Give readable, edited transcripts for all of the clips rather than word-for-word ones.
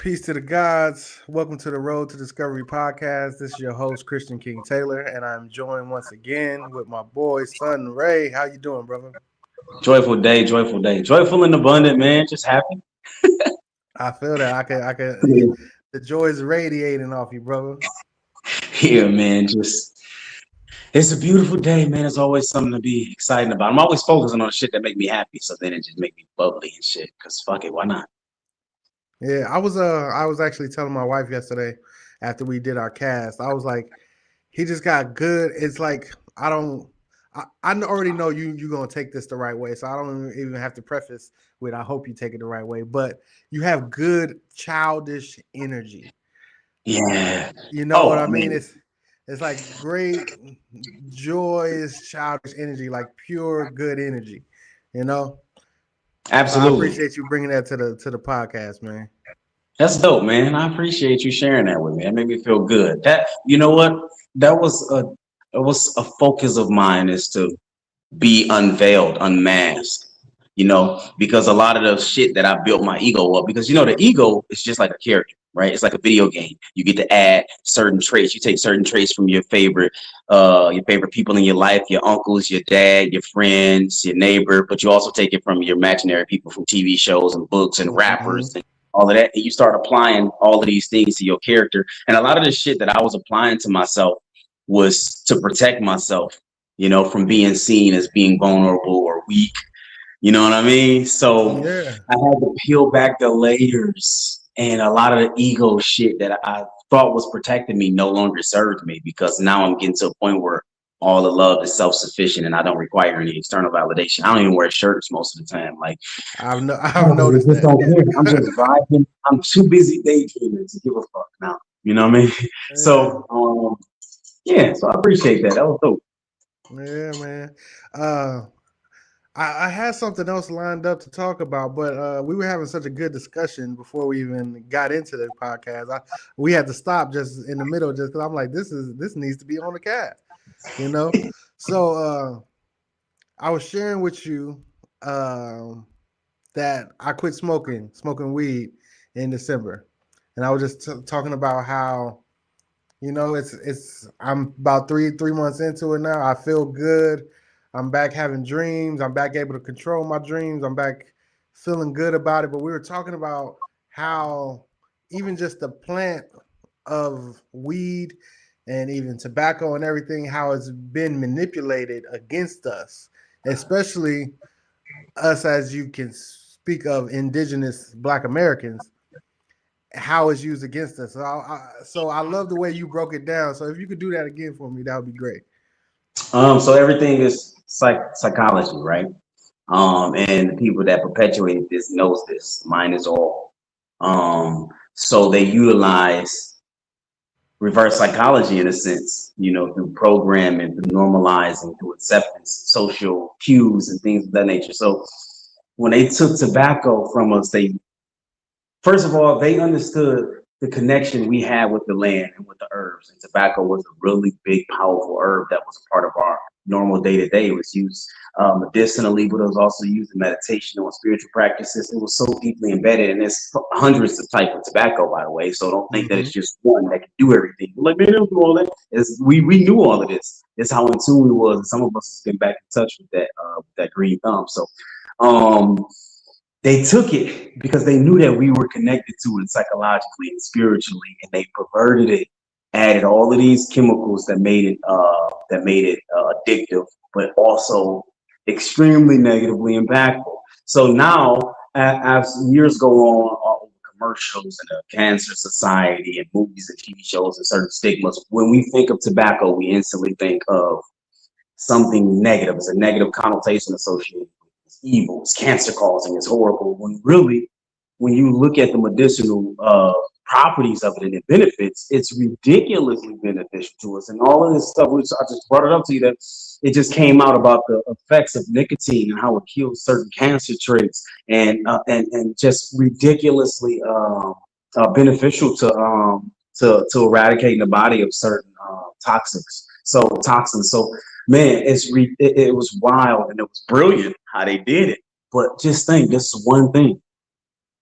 Peace to the gods. Welcome to the Road to Discovery podcast. This is your host, Kristian King Taylor, and I'm joined once again with my boy, son Ray. How you doing, brother? Joyful day, joyful day. Joyful and abundant, man. Just happy. I feel that. The joy is radiating off you, brother. Yeah, man. It's a beautiful day, man. It's always something to be excited about. I'm always focusing on shit that make me happy. So then it just make me bubbly and shit. Cause fuck it, why not? Yeah, I was actually telling my wife yesterday after we did our cast. I was like, he just got good. It's like I already know you're gonna take this the right way, so I don't even have to preface with I hope you take it the right way. But you have good childish energy. Yeah. You know what Oh I mean? man. It's like great, joyous, childish energy, like pure good energy. You know. So I Absolutely. appreciate you bringing that to the podcast, man. That's dope, man. I appreciate you sharing that with me. That made me feel good. That you know what? That was a focus of mine is to be unveiled, unmasked. Because a lot of the shit that I built my ego up, because the ego is just like a character, right? It's like a video game. You get to add certain traits. You take certain traits from your favorite people in your life, your uncles, your dad, your friends, your neighbor, but you also take it from your imaginary people from TV shows and books and Mm-hmm. rappers and all of that. And you start applying all of these things to your character. And a lot of the shit that I was applying to myself was to protect myself, from being seen as being vulnerable or weak. You know what I mean? So Yeah. I had to peel back the layers, and a lot of the ego shit that I thought was protecting me no longer served me, because now I'm getting to a point where all the love is self-sufficient and I don't require any external validation. I don't even wear shirts most of the time. Like, I've noticed just that. don't care. I'm just vibing. I'm too busy daydreaming to give a fuck now. You know what I mean? Yeah. So, yeah. So I appreciate that. That was dope. Yeah, man. Uh, I had something else lined up to talk about, but we were having such a good discussion before we even got into the podcast. We had to stop just in the middle, just because I'm like, this needs to be on the cast, you know. So I was sharing with you um, that I quit smoking weed in December, and I was just talking about how it's I'm about three months into it now. I feel good. I'm back having dreams. I'm back able to control my dreams. I'm back feeling good about it. But we were talking about how even just the plant of weed and even tobacco and everything, how it's been manipulated against us, especially us, as you can speak of, indigenous Black Americans, how it's used against us. So I love the way you broke it down. So if you could do that again for me, that would be great. So everything is psychology, right? And the people that perpetuate this knows this. Mine is all. So they utilize reverse psychology in a sense, through programming, through normalizing, through acceptance, social cues, and things of that nature. So when they took tobacco from us, first of all, they understood the connection we had with the land and with the herbs. And tobacco was a really big, powerful herb that was part of our normal day to day. It was used medicinally, but it was also used in meditation or spiritual practices. It was so deeply embedded, and there's hundreds of types of tobacco, by the way. So don't think that Mm-hmm. it's just one that can do everything. Like, man, they don't do all that. We knew all of this. It's how in tune we was, and some of us has been back in touch with that green thumb. So. Um, they took it because they knew that we were connected to it psychologically and spiritually, and they perverted it, added all of these chemicals that made it addictive, but also extremely negatively impactful. So now, as years go on, all the commercials and the Cancer Society and movies and TV shows and certain stigmas, when we think of tobacco, we instantly think of something negative. It's a negative connotation associated with it. It's evil, it's cancer causing, it's horrible. When really, when you look at the medicinal properties of it and the benefits, it's ridiculously beneficial to us. And all of this stuff, which I just brought it up to you, that it just came out about the effects of nicotine and how it kills certain cancer traits, and just ridiculously beneficial to eradicating the body of certain toxins. So man, it was wild and it was brilliant how they did it. But just think, this is one thing.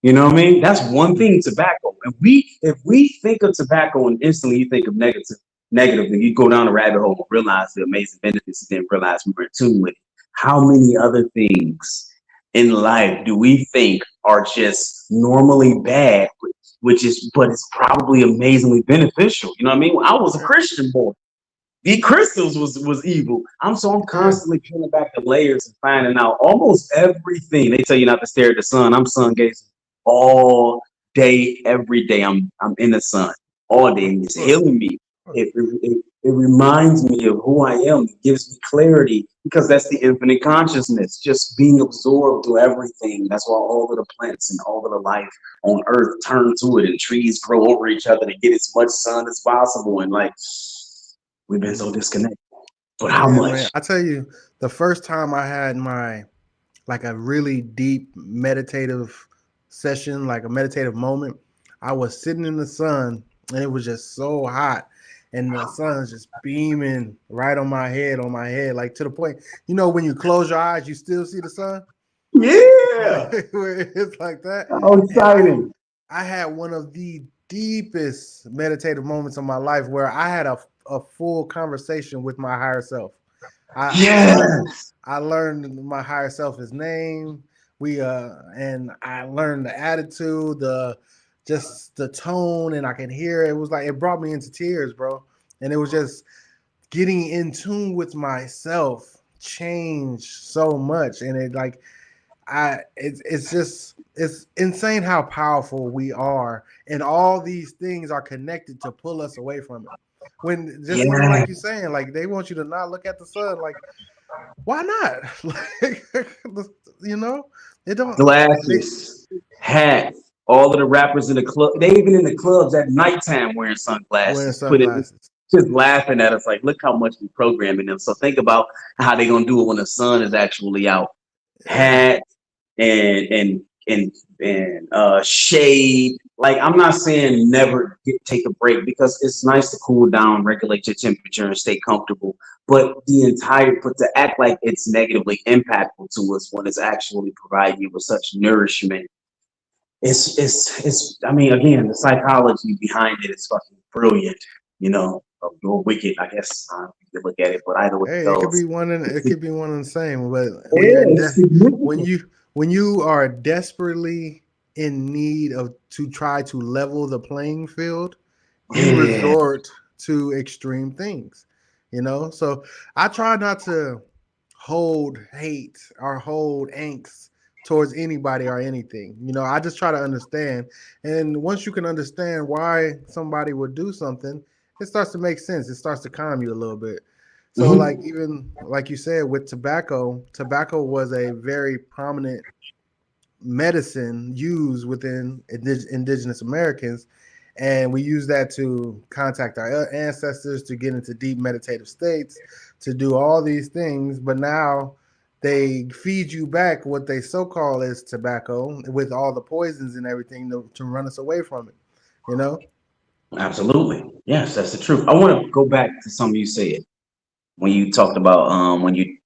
You know what I mean? That's one thing, tobacco. And if we think of tobacco and instantly you think of negative, and you go down the rabbit hole and realize the amazing benefits, and then realize we were in tune with it. How many other things in life do we think are just normally bad, but it's probably amazingly beneficial? You know what I mean? I was a Christian boy. The crystals was evil. I'm constantly peeling back the layers and finding out almost everything. They tell you not to stare at the sun. I'm sun gazing all day, every day. I'm in the sun all day, and it's healing me. It reminds me of who I am. It gives me clarity because that's the infinite consciousness, just being absorbed to everything. That's why all of the plants and all of the life on Earth turn to it, and trees grow over each other to get as much sun as possible. And like, we've been so disconnected. But how much? Man, I tell you, the first time I had a really deep meditative session, like a meditative moment, I was sitting in the sun and it was just so hot. And the sun is just beaming right on my head, like to the point, when you close your eyes, you still see the sun. Yeah. It's like that. How exciting. I had one of the deepest meditative moments of my life where I had a full conversation with my higher self. I learned my higher self his name. And I learned the attitude, just the tone, and I can hear it. It was like it brought me into tears, bro. And it was just getting in tune with myself changed so much. And it's insane how powerful we are, and all these things are connected to pull us away from it. When just even like you're saying, like they want you to not look at the sun, like why not? Like, they don't. Glasses, hats. All of the rappers in the club, they even in the clubs at nighttime wearing sunglasses. Just laughing at us like, look how much we programming them. So think about how they're gonna do it when the sun is actually out. Hat and shade. Like, I'm not saying never take a break, because it's nice to cool down, regulate your temperature, and stay comfortable. But to act like it's negatively impactful to us when it's actually providing you with such nourishment. I mean, again, the psychology behind it is fucking brilliant, or wicked, I guess. You could look at it, but either way it goes. It could be one and the same. But when you are desperately in need to try to level the playing field, you resort to extreme things. So I try not to hold hate or hold angst towards anybody or anything. I just try to understand. And once you can understand why somebody would do something, it starts to make sense. It starts to calm you a little bit. So like, even like you said with tobacco was a very prominent medicine used within indigenous Americans. And we use that to contact our ancestors, to get into deep meditative states, to do all these things. But now they feed you back what they so-called is tobacco with all the poisons and everything to run us away from it, Absolutely. Yes, that's the truth. I want to go back to something you said when you talked about when you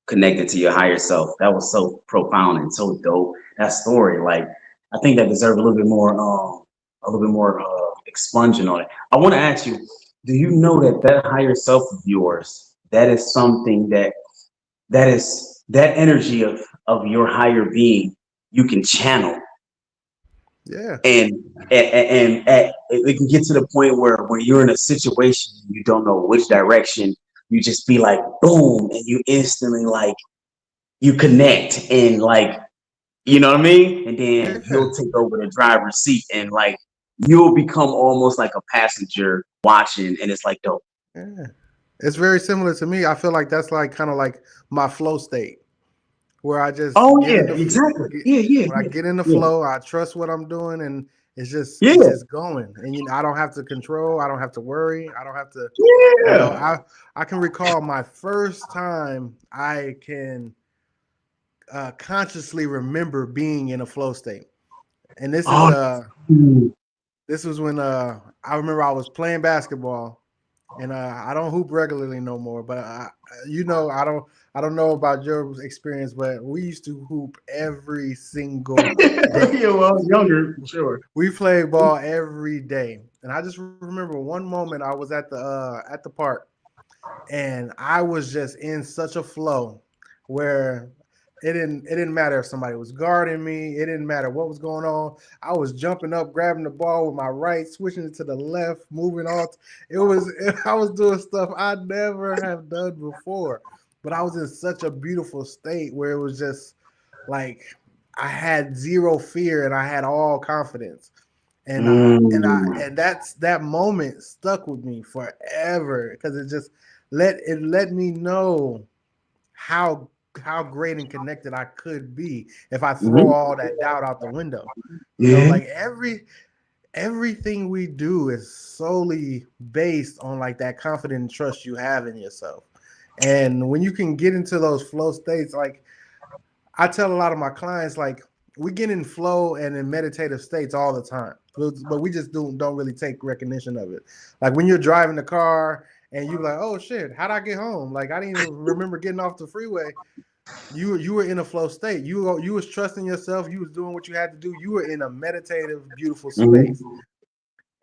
connected to your higher self. That was so profound and so dope. That story, like, I think that deserves a little bit more expunging on it. I want to ask you, do you know that higher self of yours, that is something that is that energy of your higher being, you can channel? Yeah. And it can get to the point where when you're in a situation you don't know which direction, you just be like boom, and you instantly, like, you connect, and like, you know what I mean? And then he'll take over the driver's seat, and like, you'll become almost like a passenger watching, and it's like dope. Yeah. It's very similar to me. I feel like that's like kind of like my flow state, where I just exactly. When I get in the flow, I trust what I'm doing, and it's just going. And I don't have to control, I don't have to worry, I don't have to I can recall my first time I can consciously remember being in a flow state. And this was when I remember I was playing basketball, and I don't hoop regularly no more. But you know, I don't know about your experience, but we used to hoop every single day. Yeah, well, I was younger, for sure. We played ball every day, and I just remember one moment I was at the park, and I was just in such a flow where it didn't matter if somebody was guarding me. It didn't matter what was going on. I was jumping up, grabbing the ball with my right, switching it to the left, moving all. It was I was doing stuff I never have done before, but I was in such a beautiful state where it was just like I had zero fear and I had all confidence. And that's that moment stuck with me forever because it let me know how how great and connected I could be if I throw Mhm. all that doubt out the window. You know, Yeah. like everything we do is solely based on like that confident trust you have in yourself. And when you can get into those flow states, like I tell a lot of my clients, like we get in flow and in meditative states all the time, but we just don't really take recognition of it. Like when you're driving the car and you're like, oh shit, how'd I get home? Like I didn't even remember getting off the freeway. You were in a flow state. You was trusting yourself. You was doing what you had to do. You were in a meditative, beautiful space. Mhm.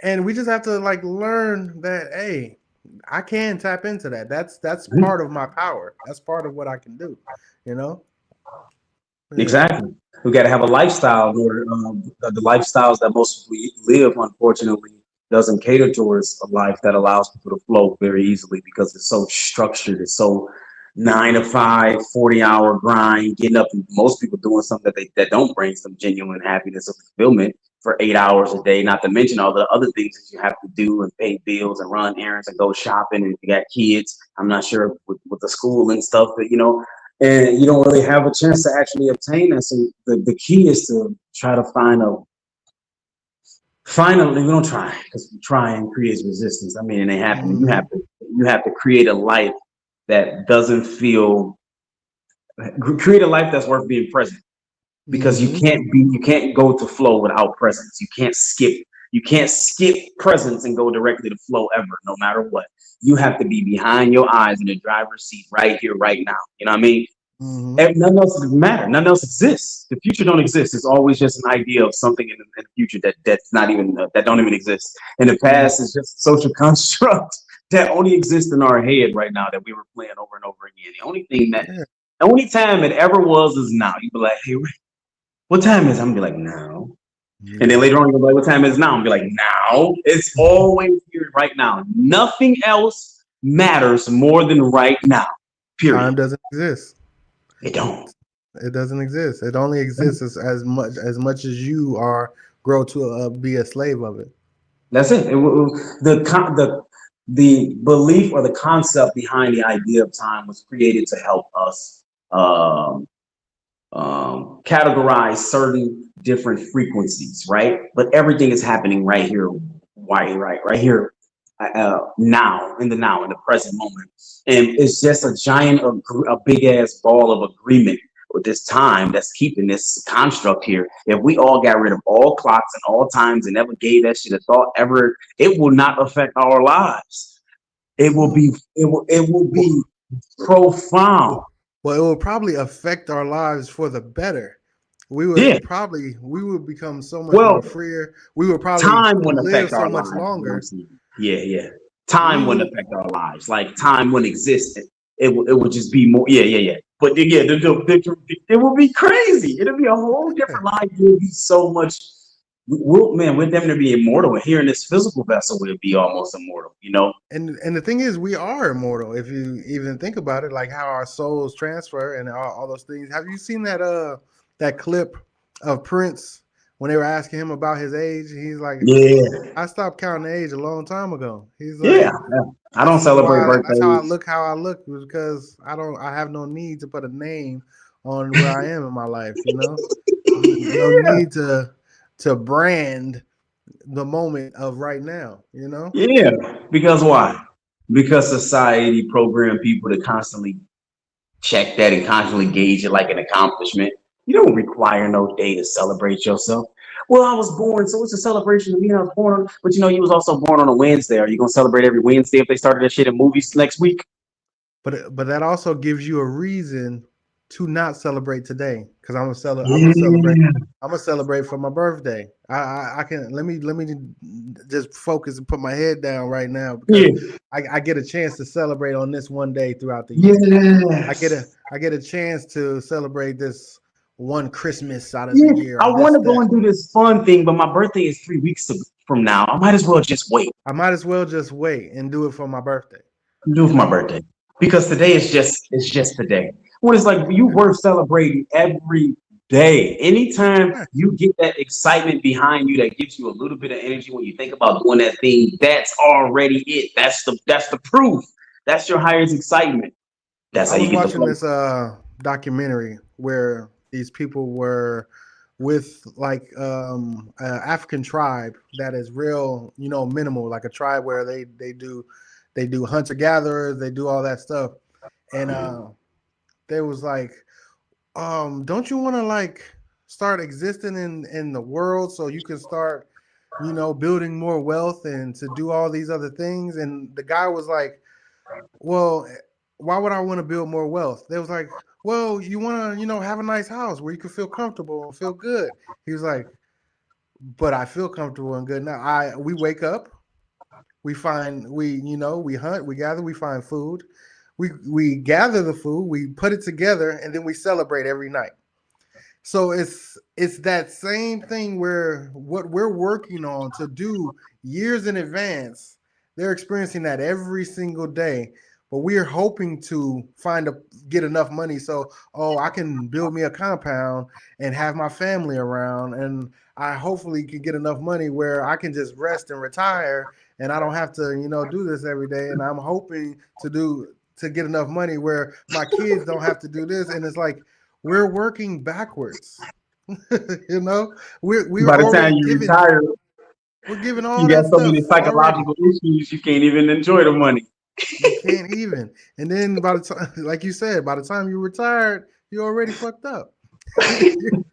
And we just have to like learn that, hey, I can tap into that. That's part of my power. That's part of what I can do. You know? Yeah. Exactly. We got to have a lifestyle where the lifestyles that most people live, unfortunately, doesn't cater towards a life that allows people to flow very easily because it's so structured. It's so 9 to 5, 40-hour grind, getting up. And most people doing something that don't bring some genuine happiness or fulfillment for 8 hours a day. Not to mention all the other things that you have to do and pay bills and run errands and go shopping. And if you got kids, I'm not sure with the school and stuff, but and you don't really have a chance to actually obtain that. So the key is to try to finally we don't try because trying creates resistance. I mean, and it happens. Hmm. You have to create a life that doesn't feel create a life that's worth being present because Hmm. you can't go to flow without presence. You can't skip presence and go directly to flow ever, no matter what. You have to be behind your eyes in the driver's seat right here, right now. You know what I mean? Hmm. And none else doesn't matter. None else exists. The future don't exist. It's always just an idea of something in the future that's not even that don't even exist. And the Hmm. past is just a social construct that only exists in our head right now that we were playing over and over again. Yeah. The only time it ever was is now. You be like, hey, what time is it? I'm gonna be like, now. And then Yeah. later on, you'll be like, what time is it now? I'm gonna be like, now. It's always here right now. Nothing else matters more than right now. Period. Time doesn't exist. It don't. It doesn't exist. It only exists as much as you are grow to be a slave of it. That's it. The belief or the concept behind the idea of time was created to help us um, categorize certain different frequencies, right? But everything is happening right here, right here, now, in the present moment, and it's just a giant, a big ass ball of agreement with this time that's keeping this construct here. If we all got rid of all clocks and all times and never gave that shit a thought ever, it will not affect our lives. Mm. It will Well, be profound. well, it will probably affect our lives for the better. Yeah. We would become so much more Well, freer. We would probably time wouldn't live affect so our much lives. Is what I'm longer. saying. Yeah, yeah. We Time wouldn't would. affect our lives. Like time wouldn't exist. It would just be more. Yeah, yeah, yeah. But yeah, it would be crazy. It'll be a whole Yeah. different life. It would be so much. We're them to be immortal. And here in this physical vessel, we'll be almost immortal. You know. And the thing is, we are immortal. If you even think about it, like how our souls transfer and all those things. Have you seen that clip of Prince when they were asking him about his age? He's like, Yeah, I stopped counting age a long time ago. He's yeah. like, Yeah. I don't that's celebrate why that's birthdays. how I look because I have no need to put a name on where I am in my life, you know? No Yeah, need to brand the moment of right now, you know? yeah. Because why? Because society programmed people to constantly check that and constantly gauge it like an accomplishment. You don't require no day to celebrate yourself. Well, I was born, so it's a celebration of me. I was born, but you was also born on a Wednesday. Are you gonna celebrate every Wednesday if they started that shit in movies next week? But that also gives you a reason to not celebrate today, because I'm gonna celebrate. Yeah, I'm gonna celebrate for my birthday. I can let me just focus and put my head down right now because yeah, I get a chance to celebrate on this one day throughout the year. yes. I get a chance to celebrate this one Christmas out of the Yeah, year I or want this to go that. and do this fun thing, but my birthday is 3 weeks from now. I might as well just wait I might as well just wait and do it for my birthday. and do it You for my know? birthday because today is just it's just today. When it's like you Yeah. worth celebrating every day. Anytime Yeah. you get that excitement behind you that gives you a little bit of energy when you think about doing that thing, that's already it. That's the proof. That's your highest excitement. That's I how you was get the watching flow. this documentary where these people were with like African tribe that is real, minimal, like a tribe where they do hunter gatherers, they do all that stuff, and they was like, don't you want to like start existing in the world so you can start, building more wealth and to do all these other things? And the guy was like, well, why would I want to build more wealth? They was like, well, you want to, have a nice house where you can feel comfortable and feel good. He was like, but I feel comfortable and good now. We wake up, we hunt, we gather, we find food, we gather the food, we put it together, and then we celebrate every night. So it's that same thing where what we're working on to do years in advance, they're experiencing that every single day. But we're hoping to get enough money so I can build me a compound and have my family around, and I hopefully can get enough money where I can just rest and retire and I don't have to do this every day. And I'm hoping to get enough money where my kids don't have to do this. And it's like we're working backwards. you know, we're By the time already you giving retire, we're giving all you got that so many stuff already. psychological issues you can't even enjoy the money. You can't even. And then by the time, like you said, by the time you retired, you already fucked up. Your kids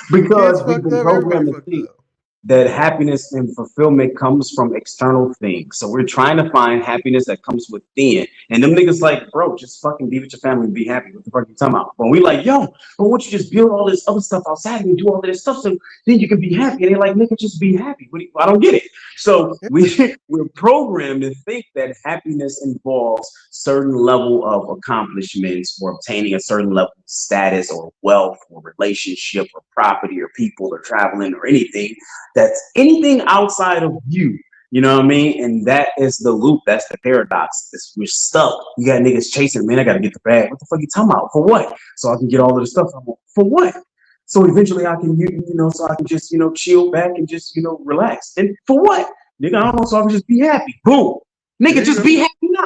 Because we've fucked been up. Everybody programmed to fucked think up. that happiness and fulfillment comes from external things. So we're trying to find happiness that comes within. And them niggas like, bro, just fucking be with your family and be happy. What the fuck you talking about? When we like, yo, but won't you just build all this other stuff outside and do all of this stuff so then you can be happy? And they're like, nigga, just be happy. I don't get it. So Yeah. we're programmed to think that happiness involves certain level of accomplishments or obtaining a certain level of status or wealth or relationship or property or people or traveling or anything that's anything outside of you. You know what I mean? And that is the loop. That's the paradox. We're stuck. You got niggas chasing, man. I got to get the bag. What the fuck you talking about? For what? So I can get all of the stuff I want. For what? So eventually I can, so I can just, chill back and just, relax. And for what? Nigga, I don't know. So I can just be happy. Boom. Nigga, There you just go. be happy now.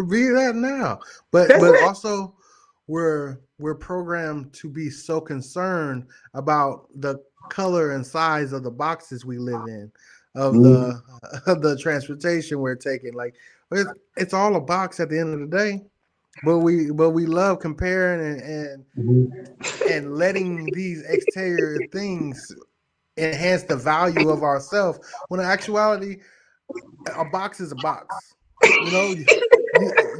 Be that now. But That's it. also we're programmed to be so concerned about the color and size of the boxes we live in, of Mhm. the of the transportation we're taking. Like it's all a box at the end of the day. But we love comparing and letting these exterior things enhance the value of ourselves when in actuality a box is a box.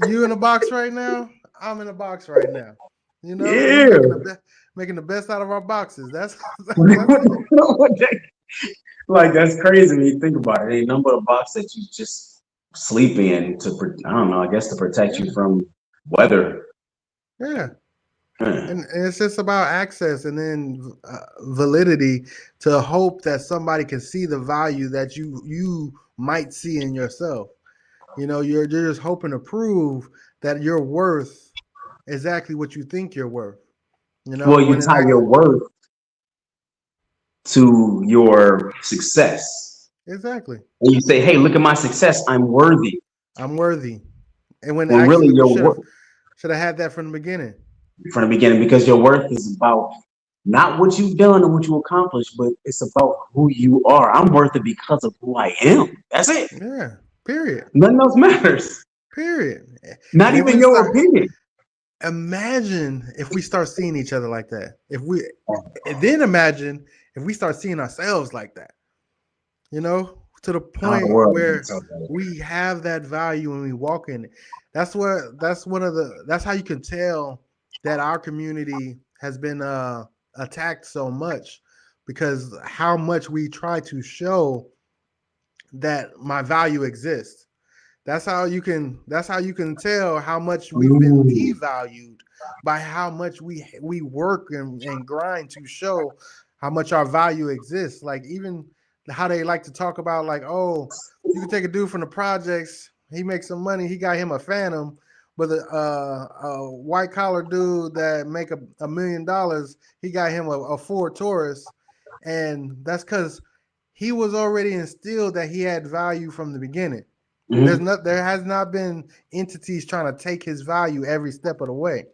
You in a box right now. I'm in a box right now. We Yeah. making the best out of our boxes. That's it. Like that's crazy when you think about it. Ain't nothing but a box that you just sleep in I don't know. I guess to protect you Yeah, from weather. yeah. Huh. And it's just about access and then validity to hope that somebody can see the value that you might see in yourself. You're just hoping to prove that you're worth exactly what you think you're worth. Well, you When in tie your act worth to your success, exactly. and you say, "Hey, look at my success. I'm worthy." I'm worthy. And when When really actually we your should have worth should have had that from the beginning. from the beginning, because your worth is about not what you've done or what you accomplished, but it's about who you are. I'm worth it because of who I am. That's it. Yeah. Period. Nothing else matters. Period. Not And then even when it your start opinion. imagine if we start seeing each other like that. And then imagine if we start seeing ourselves like that, to the How the point world would be where so better. we have that value when we walk in it. That's how you can tell that our community has been attacked so much, because how much we try to show that my value exists. That's how you can tell how much we've been Ooh. devalued by how much we work and grind to show how much our value exists. Like, even how they like to talk about, like, oh, you can take a dude from the projects, he makes some money, he got him a Phantom, but a white collar dude that make $1 million, he got him a Ford Taurus, and that's because he was already instilled that he had value from the beginning. Mhm. There has not been entities trying to take his value every step of the way.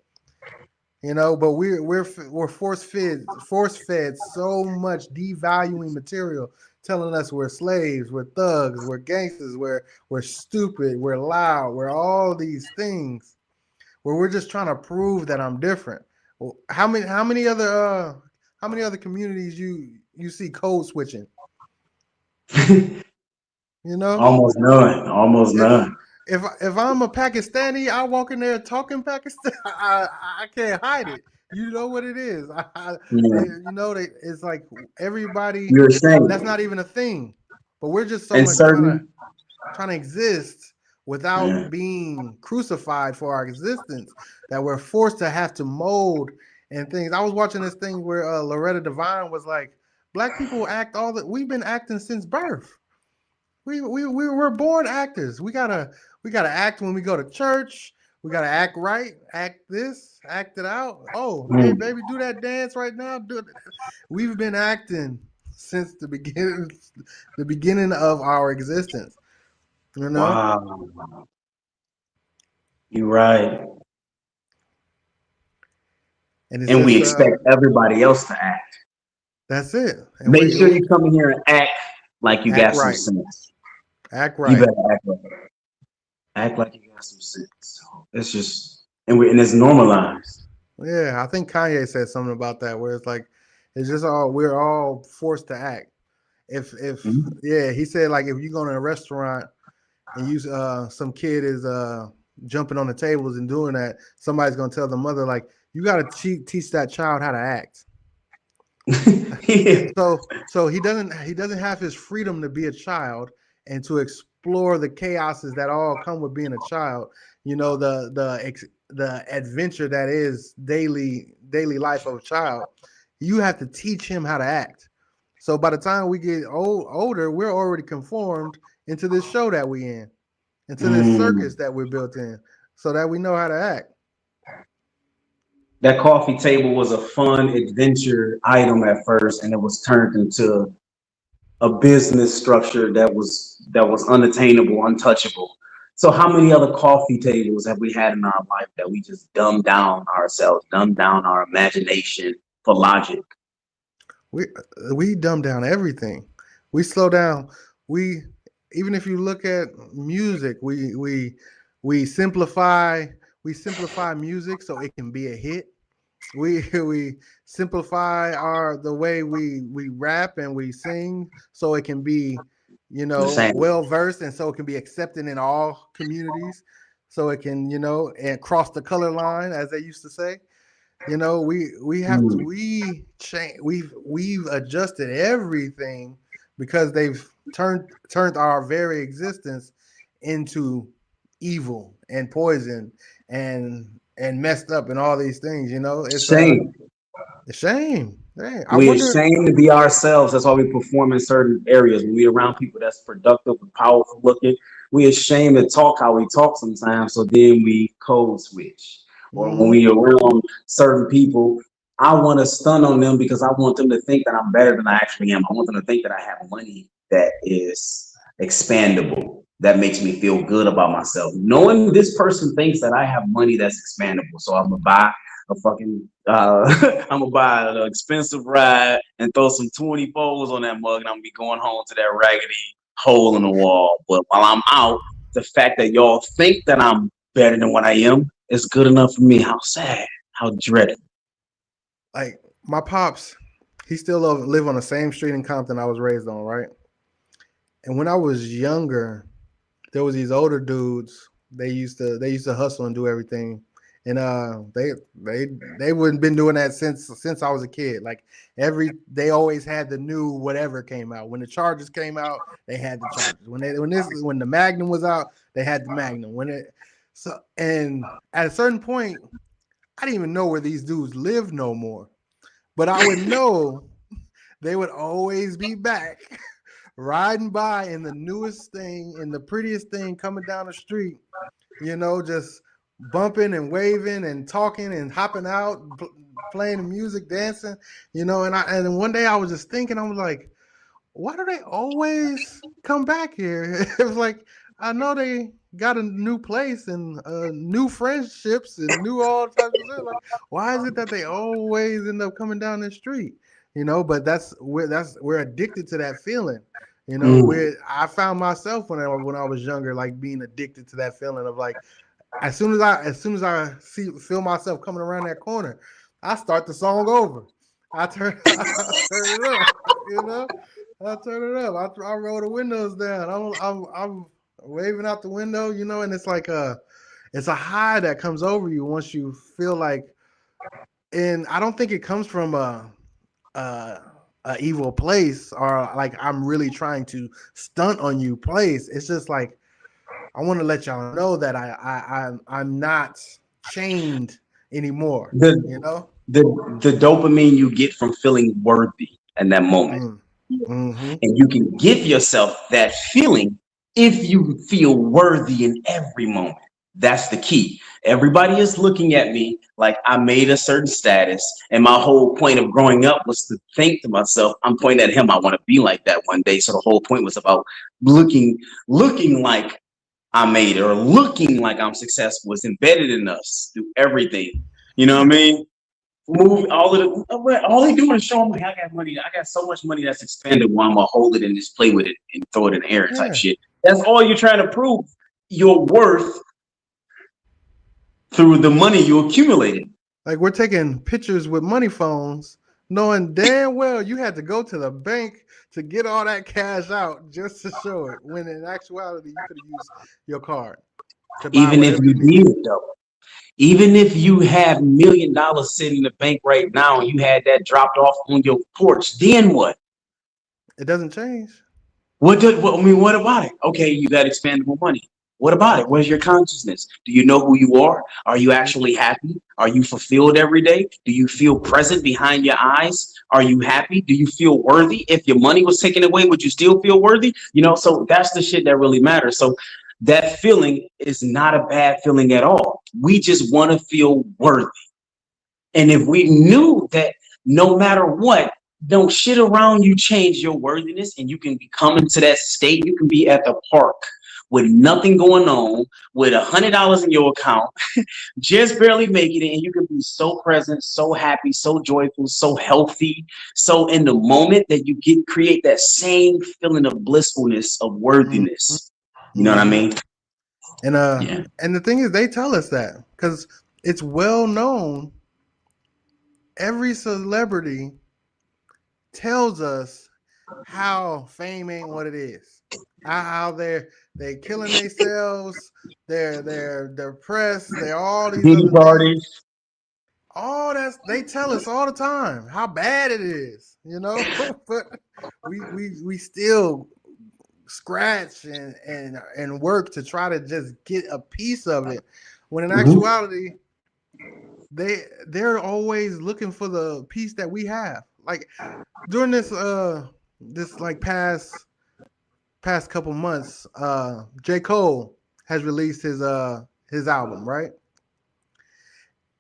But we're force fed so much devaluing material, telling us we're slaves, we're thugs, we're gangsters, we're stupid, we're loud, we're all these things, where we're just trying to prove that I'm different. Well, how many other communities you see code switching? You know, Almost none. Almost if none. if I'm a Pakistani, I walk in there talking Pakistan. I can't hide it. You know what it is. Yeah. It's like everybody. You're ashamed. That's not even a thing. But we're just so And much trying to certain. exist Yeah. without being crucified for our existence, that we're forced to have to mold and things. I was watching this thing where Loretta Devine was like, "Black people act all that we've been acting since birth. We were born actors. We gotta act when we go to church. We gotta act right, act this, act it out. Oh, hey Mm. baby, do that dance right now. Do it. We've been acting since the beginning of our existence. You know, Wow. You're right. and it's And we just expect everybody else to act. that's it. And Make sure we you come in here and act like you act got some right, sense. act You right. better act like you got some sense. It's just and it's normalized. Yeah, I think Kanye said something about that, where it's like it's just all we're all forced to act. If Mhm. Yeah, he said, like, if you go to a restaurant and you some kid is jumping on the tables and doing that, somebody's gonna tell the mother, like, you got to teach that child how to act. Yeah. So he doesn't have his freedom to be a child and to explore the chaoses that all come with being a child. The adventure that is daily life of a child. You have to teach him how to act. So by the time we get older, we're already conformed into this show that we in, into this circus Mm. that we're built in, so that we know how to act. That coffee table was a fun adventure item at first, and it was turned into a business structure that was unattainable, untouchable. So how many other coffee tables have we had in our life that we just dumb down ourselves, dumb down our imagination for logic? We we dumb down everything. We slow down. We Even if you look at music, we simplify music so it can be a hit. We simplify our the way we rap and we sing so it can be, The same. well versed, and so it can be accepted in all communities, so it can, and cross the color line, as they used to say. We have to Mm. we change we've adjusted everything because they've turned our very existence into evil and poison and messed up and all these things. It's Shame. a shame. Dang, I We wonder. ashamed to be ourselves. That's why we perform in certain areas. When we around people that's productive and powerful looking, we ashamed to talk how we talk sometimes. So then we code switch. Or when Mhm. we around certain people, I want to stun on them because I want them to think that I'm better than I actually am. I want them to think that I have money that is expandable. That makes me feel good about myself. Knowing this person thinks that I have money that's expandable. So I'm gonna buy a fucking I'm gonna buy an expensive ride and throw some 24s on that mug, and I'm gonna be going home to that raggedy hole in the wall. But while I'm out, the fact that y'all think that I'm better than what I am is good enough for me. How sad, how dreadful. Like my pops, he still live on the same street in Compton I was raised on, right? And when I was younger, there was these older dudes. They used to hustle and do everything, and they wouldn't been doing that since I was a kid. Like they always had the new whatever came out. When the Chargers came out, they had the Chargers. When the Magnum was out, they had the Magnum. And at a certain point, I didn't even know where these dudes lived no more. But I would know they would always be back riding by in the newest thing, in the prettiest thing coming down the street, just bumping and waving and talking and hopping out, playing the music, dancing, and one day I was just thinking, I was like, why do they always come back here? It was like, I know they got a new place and new friendships and new all types of stuff. Like, why is it that they always end up coming down the street? But we're addicted to that feeling. Where I found myself when I was younger, like being addicted to that feeling of like, as soon as I feel myself coming around that corner, I start the song over. I turn it up, I turn it up. I roll the windows down. I'm waving out the window, and it's like it's a high that comes over you once you feel like, and I don't think it comes from a evil place or like I'm really trying to stunt on you place. It's just like I want to let y'all know that I'm not chained anymore. The the dopamine you get from feeling worthy in that moment. Mm-hmm. And you can give yourself that feeling if you feel worthy in every moment. That's the key. Everybody is looking at me like I made a certain status. And my whole point of growing up was to think to myself, I'm pointing at him, I want to be like that one day. So the whole point was about looking like I made it or looking like I'm successful. It's embedded in us through everything. You know what I mean? Move all they doing is showing me I got money. I got so much money that's expanded. Why I'm gonna hold it and just play with it and throw it in the air type Yeah. shit. That's all you're trying to prove your worth through the money you accumulated. Like we're taking pictures with money phones, knowing damn well you had to go to the bank to get all that cash out just to show it. When in actuality, you could have used your card to buy Even if whatever you you needed. did though. Even if you have $1 million sitting in the bank right now and you had that dropped off on your porch, then what? It doesn't change. What about it? Okay, you got expandable money. What about it? Where's your consciousness? Do you know who you are? Are you actually happy? Are you fulfilled every day? Do you feel present behind your eyes? Are you happy? Do you feel worthy? If your money was taken away, would you still feel worthy? So that's the shit that really matters. So that feeling is not a bad feeling at all. We just want to feel worthy. And if we knew that no matter what, don't shit around you change your worthiness and you can become into that state. You can be at the park with nothing going on, with $100 in your account, just barely making it, and you can be so present, so happy, so joyful, so healthy, so in the moment that you create that same feeling of blissfulness, of worthiness. You know what I mean? And Yeah. and the thing is, they tell us that because it's well known. Every celebrity tells us how fame ain't what it is. How they killing themselves, they're depressed, they're all these Diddy other things. parties. All they tell us all the time how bad it is, but we still scratch and work to try to just get a piece of it. When in actuality, they're always looking for the piece that we have. Like during this like past couple months, J. Cole has released his album, right?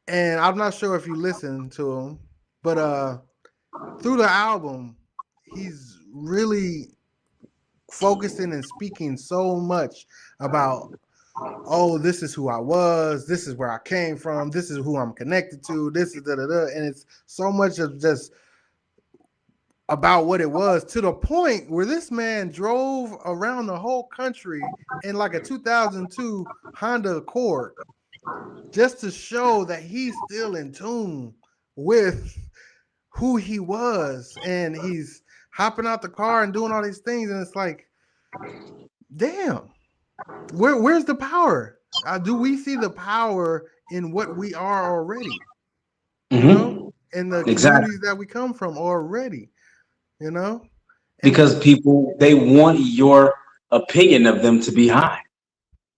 And I'm not sure if you listen to him, but through the album, he's really focusing and speaking so much about, oh, this is who I was, this is where I came from, this is who I'm connected to, this is and it's so much of just about what it was, to the point where this man drove around the whole country in like a 2002 Honda Accord just to show that he's still in tune with who he was, and he's hopping out the car and doing all these things, and it's like, damn, where's the power? Do we see the power in what we are already? You know, Mm-hmm. in the Exactly. communities that we come from already. You know, and Because people, they want your opinion of them to be high.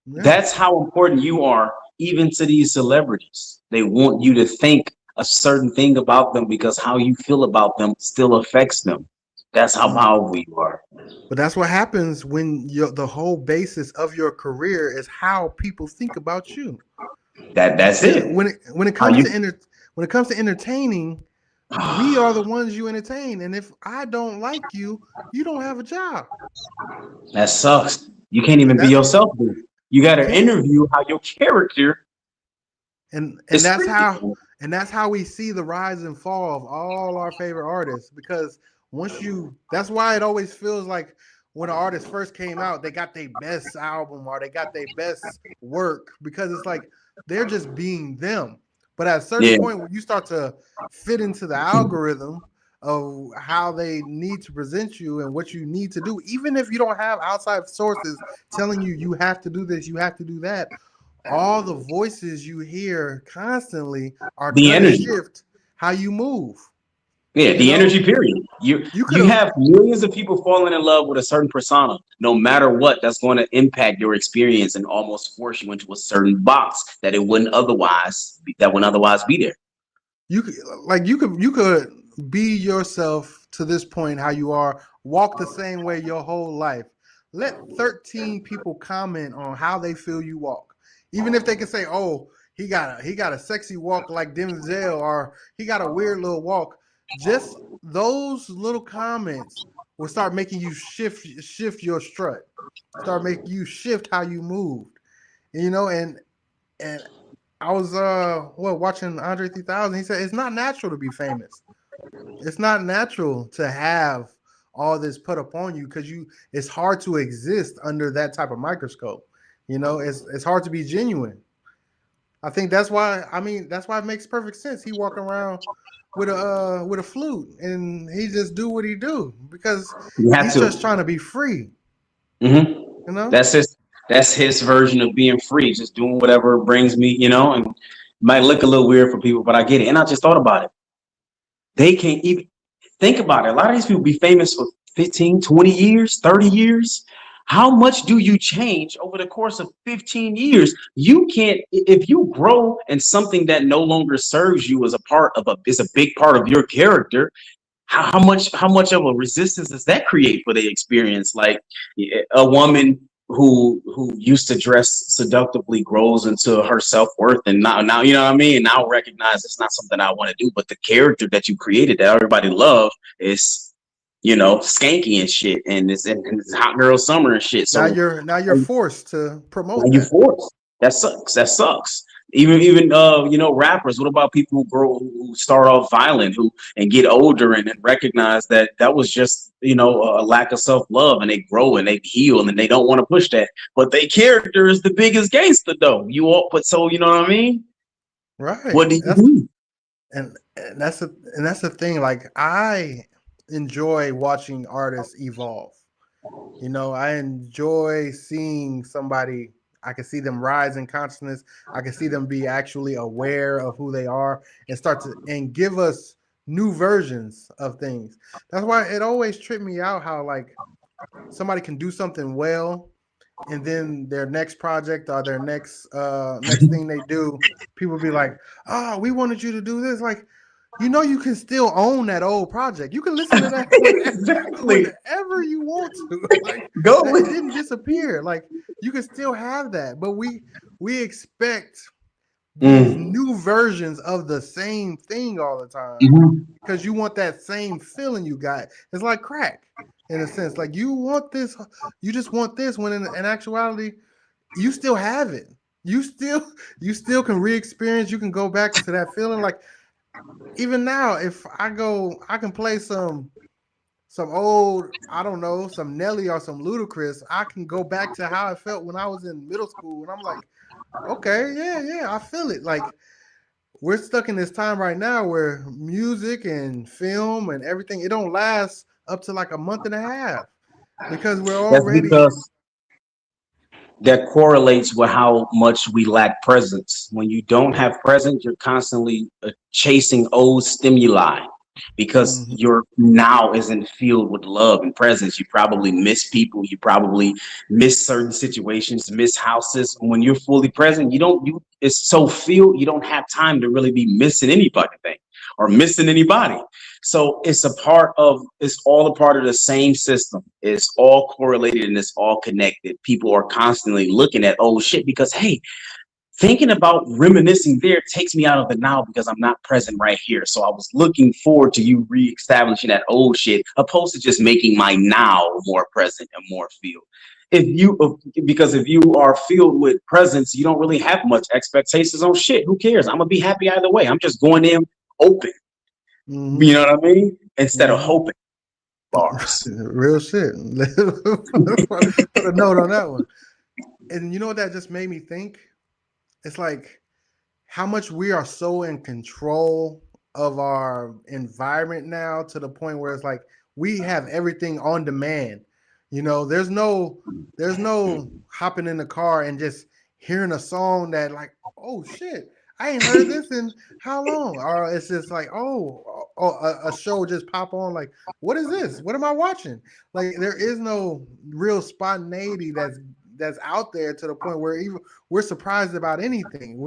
yeah, That's how important you are, even to these celebrities. They want you to think a certain thing about them because how you feel about them still affects them. That's how mm. powerful you are. But that's what happens when the whole basis of your career is how people think about you. That's Because it. when it How comes you to when it comes to entertaining, we are the ones you entertain, and if I don't like you, you don't have a job. that sucks. You can't even be That yourself, dude. You got you to can't, interview how your character and is treated. that's how we see the rise and fall of all our favorite artists. Because that's why it always feels like when an artist first came out, they got their best album or they got their best work, because it's like they're just being them. But at a certain Yeah, point, when you start to fit into the algorithm of how they need to present you and what you need to do, even if you don't have outside sources telling you you have to do this, you have to do that, all the voices you hear constantly are the gonna energy. shift how you move. Yeah, You the know, energy period. You you could you have have millions of people falling in love with a certain persona. No matter what, that's going to impact your experience and almost force you into a certain box that wouldn't otherwise be there. you could like you could be yourself to this point how you are, walk the same way your whole life. Let 13 people comment on how they feel you walk. Even if they can say, "Oh, he got a sexy walk like Denzel," or "He got a weird little walk." Just those little comments will start making you shift your strut. Start making you shift how you moved. You know, and I was watching Andre 3000. He said it's not natural to be famous. It's not natural to have all this put upon you, because it's hard to exist under that type of microscope. You know, it's hard to be genuine. I think that's why. I mean, that's why it makes perfect sense. He walk around with a flute and he just do what he do, because You have he's just to. trying to be free. Hmm. You know. That's his. That's his version of being free, just doing whatever brings me. And it might look a little weird for people, but I get it. And I just thought about it. They can't even think about it. A lot of these people be famous for 15, 20 years, 30 years. How much do you change over the course of 15 years? You can't, if you grow in something that no longer serves you as is a big part of your character. How much of a resistance does that create for the experience? Like a woman who used to dress seductively grows into her self-worth, and now you know what I mean, now recognize it's not something I want to do, but the character that you created that everybody loved is skanky and shit, and it's hot girl summer and shit. So Now you're forced to now promote you that. forced. That sucks. That sucks. Even rappers. What about people who start off violent who and get older and recognize that that was just a lack of self love, and they grow and they heal and they don't want to push that. But their character is the biggest gangster though. But so you know what I mean? Right. What do you do? And that's the thing. Like, I enjoy watching artists evolve. You know, I enjoy seeing somebody. I can see them rise in consciousness. I can see them be actually aware of who they are and start to and give us new versions of things. That's why it always tripped me out how, like, somebody can do something well, and then their next project or their next thing they do, people be like, "Oh, we wanted you to do this." Like, you can still own that old project. You can listen to that Exactly. whenever you want to. Like, Go that, it with. didn't disappear. Like, you can still have that, but we expect these Mm. new versions of the same thing all the time, Mhm. because you want that same feeling you got. It's like crack, in a sense. Like, you just want this, when in actuality, you still have it. You still can re-experience. You can go back to that feeling. Like, even now, if I can play some old, I don't know, some Nelly or some Ludacris. I can go back to how I felt when I was in middle school, and I'm like, Okay, yeah, I feel it. Like we're stuck in this time right now where music and film and everything it don't last up to like a month and a half because we're That's already. because that correlates with how much we lack presence. When you don't have presence, you're constantly chasing old stimuli because Mhm, your now isn't filled with love and presence. You probably miss people, you probably miss certain situations, miss houses. When you're fully present, you don't you it's so filled you don't have time to really be missing anybody thing or missing anybody. So it's all a part of the same system. It's all correlated and it's all connected. People are constantly looking at old shit because, hey, thinking about reminiscing there takes me out of the now because I'm not present right here. So I was looking forward to you reestablishing that old shit opposed to just making my now more present and more filled. Because if you are filled with presence, you don't really have much expectations on shit. Who cares? I'm gonna be happy either way. I'm just going in open. mhm, You know what I mean? Instead of mhm. hoping. Bars. Real shit. Put a note on that one. And you know what that just made me think? It's like how much we are so in control of our environment now to the point where it's like we have everything on demand. There's no hopping in the car and just hearing a song that like, oh shit, I ain't heard this in how long? Or it's just like, a show just pop on like, what is this? What am I watching? Like there is no real spontaneity that's out there to the point where even we're surprised about anything.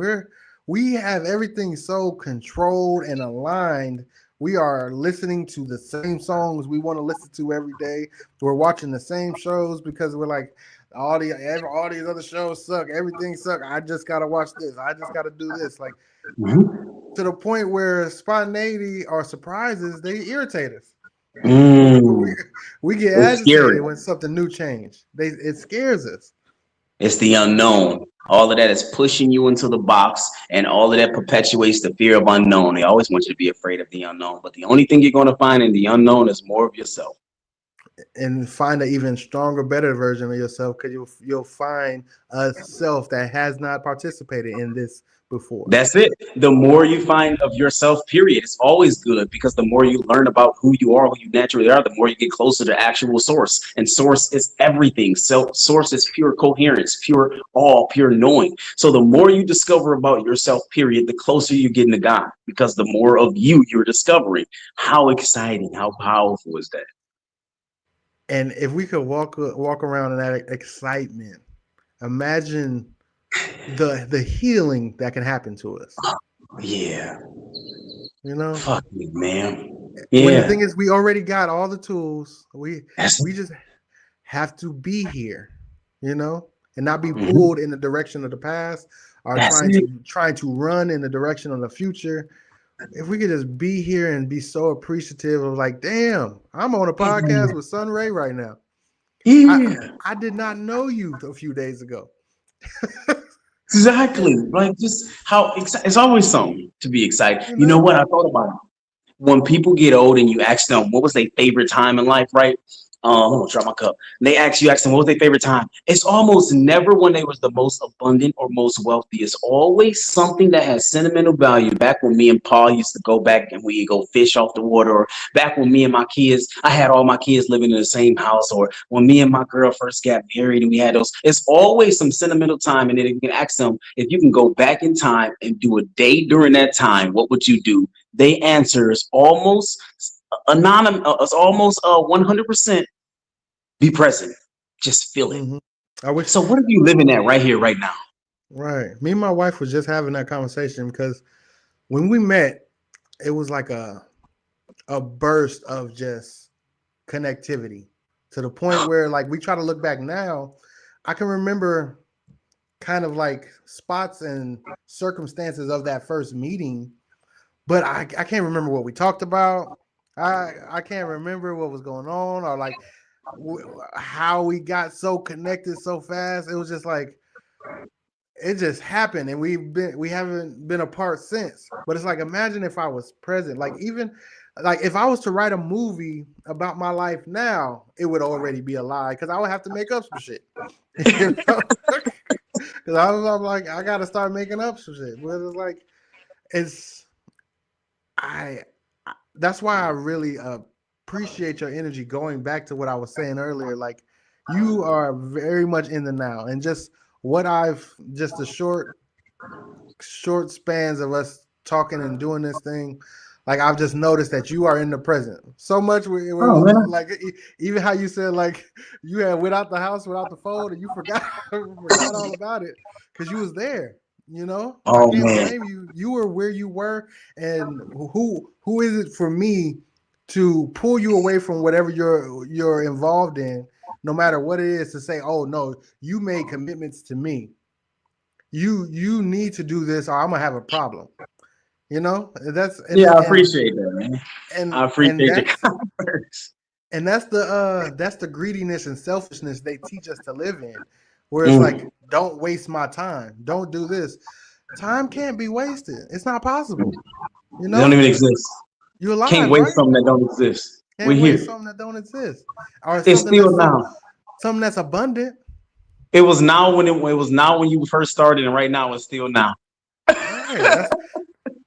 We have everything so controlled and aligned. We are listening to the same songs we want to listen to every day. We're watching the same shows because we're like, all these other shows suck. Everything suck. I just gotta watch this. I just gotta do this. Like Mhm. to the point where spontaneity or surprises they irritate us. we, Mm, we get it's scary. agitated when something new change. It scares us. It's the unknown. All of that is pushing you into the box, and all of that perpetuates the fear of unknown. They always want you to be afraid of the unknown, but the only thing you're going to find in the unknown is more of yourself. And find an even stronger, better version of yourself because you'll find a self that has not participated in this before. That's it. The more you find of yourself, period, it's always good because the more you learn about who you are, who you naturally are, the more you get closer to actual source. And source is everything. So source is pure coherence, pure all, pure knowing. So the more you discover about yourself, period, the closer you get to God because the more of you you're discovering. How exciting, how powerful is that? And if we could walk around in that excitement, imagine the healing that can happen to us. Yeah. You know, Fuck me, man. when the Yeah. thing is, we already got all the tools. That's We just have to be here. You know, and not be mhm. pulled in the direction of the past or That's trying it. to trying to run in the direction of the future. If we could just be here and be so appreciative of like, damn, I'm on a podcast with Sun Ray right now. I Yeah. I did not know you a few days ago. Exactly. And Like just it's always something to be excited. you You know know, what? I thought about it. When people get old and you ask them what was their favorite time in life, right? I'm gonna drop my cup. And you ask them what was their favorite time. It's almost never when they was the most abundant or most wealthy. It's always something that has sentimental value. Back when me and Paul used to go back and we go fish off the water, or back when me and my kids, I had all my kids living in the same house, or when me and my girl first got married and we had those. It's always some sentimental time, and then you can ask them if you can go back in time and do a day during that time, what would you do? They answers almost anonymous, it's almost 100% be present. Just feel it. mhm. I wish. So what are you living at right here, right now? Right. Me and my wife was just having that conversation because when we met, it was like a burst of just connectivity to the point where like we try to look back now. I can remember kind of like spots and circumstances of that first meeting, but I can't remember what we talked about. I can't remember what was going on or like how we got so connected so fast. It was just like it just happened and we haven't been apart since. But it's like imagine if I was present. Like even like if I was to write a movie about my life now, it would already be a lie because I would have to make up some shit. You know? Because I'm like, I got to start making up some shit. But it's like, it's I. That's why I really appreciate your energy. Going back to what I was saying earlier, like you are very much in the now, and just what I've just the short spans of us talking and doing this thing, like I've just noticed that you are in the present so much. Oh man. Like even how you said like you had went out the house without the phone and you forgot forgot all about it because you was there. You know, I Oh can't man. blame you. You were where you were, and who is it for me to pull you away from whatever you're involved in, no matter what it is, to say, oh no, you made commitments to me, you need to do this or I'm gonna have a problem. You know, that's Yeah, I appreciate that, man. I and appreciate the converse. that's the greediness and selfishness they teach us to live in, where it's like, Mm. don't waste my time, don't do this. Time can't be wasted. It's not possible. You They don't know, even exist. you're Can't alive, waste right? something that don't exist. Can't We're waste here. something that don't exist, or It's something still that's now. something that's abundant. It was now when it was now when you first started, and right now it's still now. Right.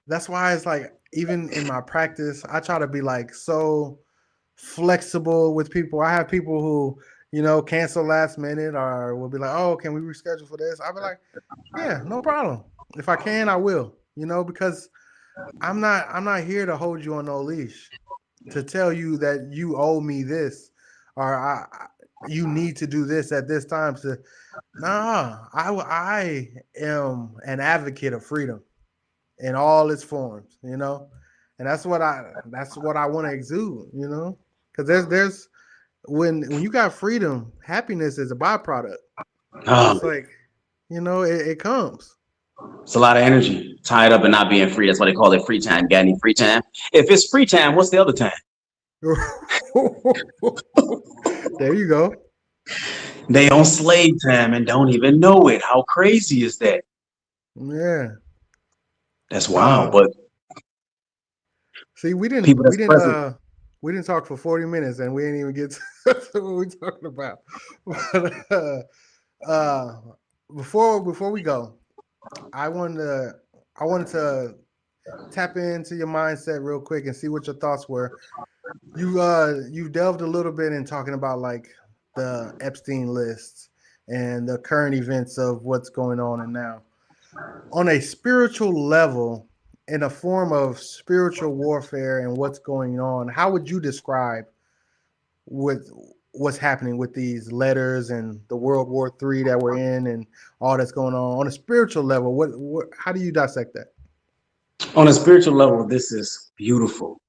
That's why it's like even in my practice, I try to be like so flexible with people. I have people who, cancel last minute or will be like, "Oh, can we reschedule for this?" I'll be like, "Yeah, no problem. If I can, I will." Because I'm not here to hold you on no leash to tell you that you owe me this or you need to do this at this time. To nah, I am an advocate of freedom in all its forms, and that's what I want to exude, because there's when you got freedom, happiness is a byproduct. Um, It's like, it comes. it's a lot of energy tied up in not being free. That's why they call it free time. Got any free time? If it's free time, what's the other time? There you go. They on slave time and don't even know it. How crazy is that? Yeah. That's wild. Uh But See, we didn't people we that's didn't present. uh we didn't talk for 40 minutes and we didn't even get to what we're talking about. But uh before we go, I wanted to I wanted to tap into your mindset real quick and see what your thoughts were. You delved a little bit in talking about like the Epstein lists and the current events of what's going on and now. On a spiritual level, in a form of spiritual warfare and what's going on, how would you describe with what's happening with these letters and the World War III that we're in and all that's going on a spiritual level? What how do you dissect that? On a spiritual level, this is beautiful.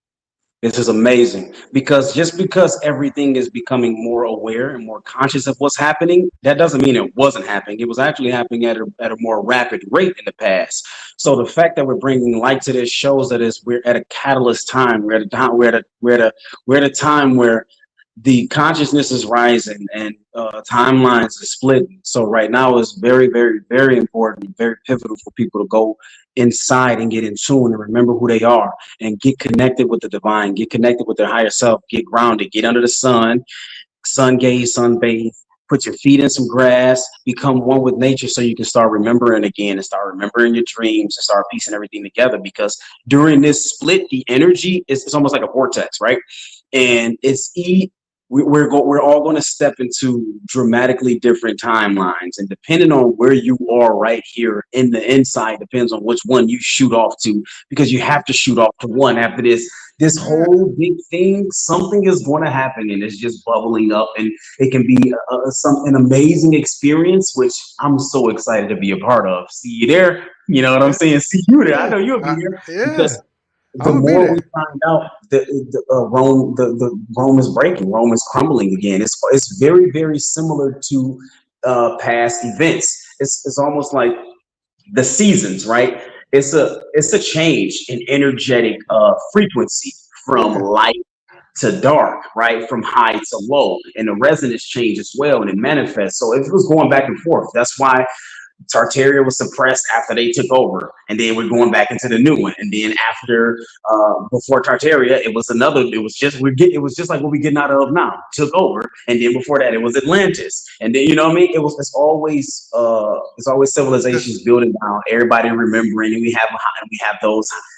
This is amazing because just because everything is becoming more aware and more conscious of what's happening, that doesn't mean it wasn't happening. It was actually happening at a more rapid rate in the past. So the fact that we're bringing light to this shows that we're at a catalyst time. We're at a time. We're at a time where the consciousness is rising and timelines are splitting. So right now is very, very, very important, very pivotal for people to go inside and get in tune and remember who they are and get connected with the divine, get connected with their higher self, get grounded, get under the sun gaze, sunbathe, put your feet in some grass, become one with nature so you can start remembering again and start remembering your dreams and start piecing everything together. Because during this split, the energy is it's almost like a vortex, right? And we're all going to step into dramatically different timelines, and depending on where you are right here in the inside depends on which one you shoot off to, because you have to shoot off to one after this Yeah. whole big thing. Something is going to happen and it's just bubbling up, and it can be an amazing experience, which I'm so excited to be a part of. See you there. You know what I'm Yeah. saying? See you there. I Yeah. know you'll be there Yeah. because I'm the gonna be more we there. find out that the Rome is breaking, Rome is crumbling again. It's very, very similar to past events. It's almost like the seasons, right? It's a change in energetic frequency from Yeah. light to dark, right? From high to low, and the resonance change as well, and it manifests. So it was going back and forth. That's why Tartaria was suppressed after they took over, and then we're going back into the new one. And then after, before Tartaria, it was another. It was just like what we're getting out of now. Took over, and then before that, it was Atlantis, and then you know what I mean. It's always civilizations building down. Everybody remembering, and we have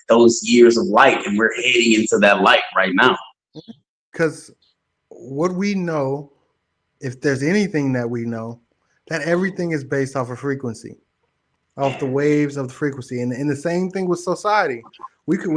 those years of light, and we're heading into that light right now. Because what we know, if there's anything that we know, that everything is based off of frequency, off the waves of the frequency. And the same thing with society. We could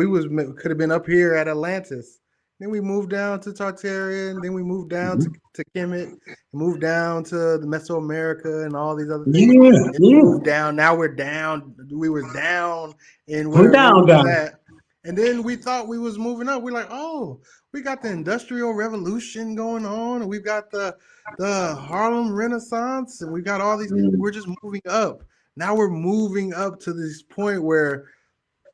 have been up here at Atlantis. Then we moved down to Tartaria, and then we moved down to Kemet, moved down to the Mesoamerica and all these other things. Yeah. Moved down. Now we're down. We was down in where We're down. at. And then we thought we was moving up. We're like, oh, we got the Industrial Revolution going on, and we've got the Harlem Renaissance, and we got all these. We're just moving up. Now we're moving up to this point where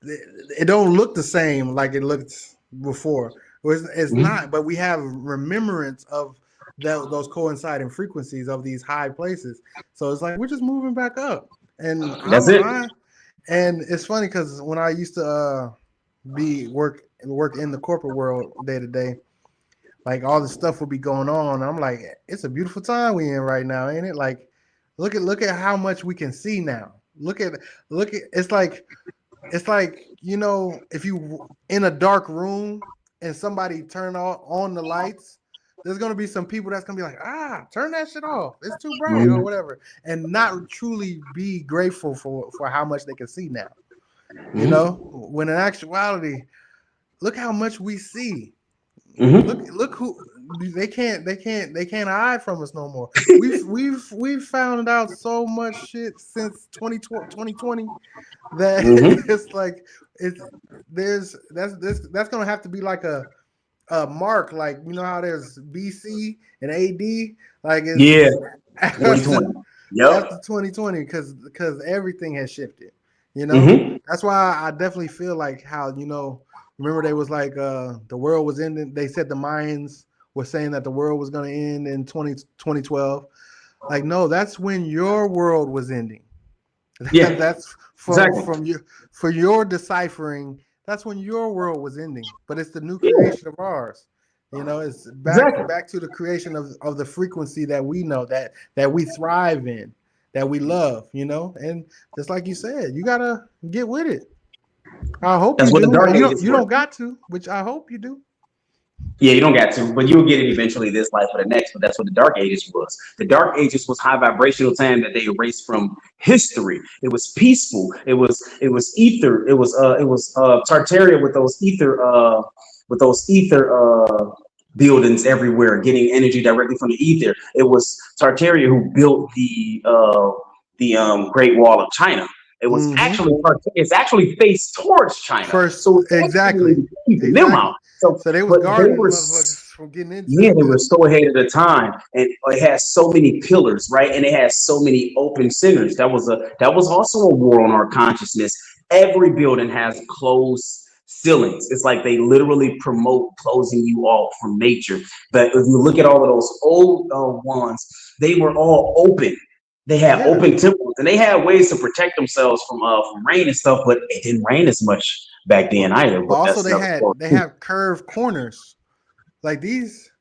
it don't look the same like it looked before. It's not, but we have remembrance of those coinciding frequencies of these high places. So it's like we're just moving back up, and that's it. And it's funny because when I used to work in the corporate world day to day, like all this stuff would be going on. I'm like, it's a beautiful time we in right now, ain't it? Like, look at how much we can see now. Look at it's like you know, if you in a dark room and somebody turn on the lights, there's gonna be some people that's gonna be like, turn that shit off. It's too bright or whatever, and not truly be grateful for how much they can see now. You know, when in actuality, look how much we see. Look who they can't hide from us no more. We've found out so much shit since 2020 that it's like that's gonna have to be like a mark, like you know how there's BC and AD, like after 2020, because everything has shifted. You know, that's why I definitely feel like how, you know, remember they was like the world was ending. They said the Mayans were saying that the world was going to end in 2012. Like, no, that's when your world was ending. Yeah, that's from your deciphering. That's when your world was ending. But it's the new creation of ours. You know, it's back to the creation of the frequency that we know, that we thrive in, that we love, you know. And just like you said, you gotta get with it. I hope you do. You don't got to, which I hope you do. Yeah, you don't got to, but you'll get it eventually this life or the next. But that's what the Dark Ages was. The Dark Ages was high vibrational time that they erased from history. It was peaceful. It was ether. It was Tartaria with those ether buildings everywhere, getting energy directly from the ether. It was Tartaria who built the Great Wall of China. It was actually faced towards China. So exactly. Keeping them out. So they was guarding motherfuckers from getting into it. Yeah, they were so ahead of the time, and it has so many pillars, right? And it has so many open centers. That was also a war on our consciousness. Every building has closed ceilings. It's like they literally promote closing you off from nature. But if you look at all of those old ones, they were all open. They had open temples, and they had ways to protect themselves from rain and stuff, but it didn't rain as much back then either. But also they have curved corners, like these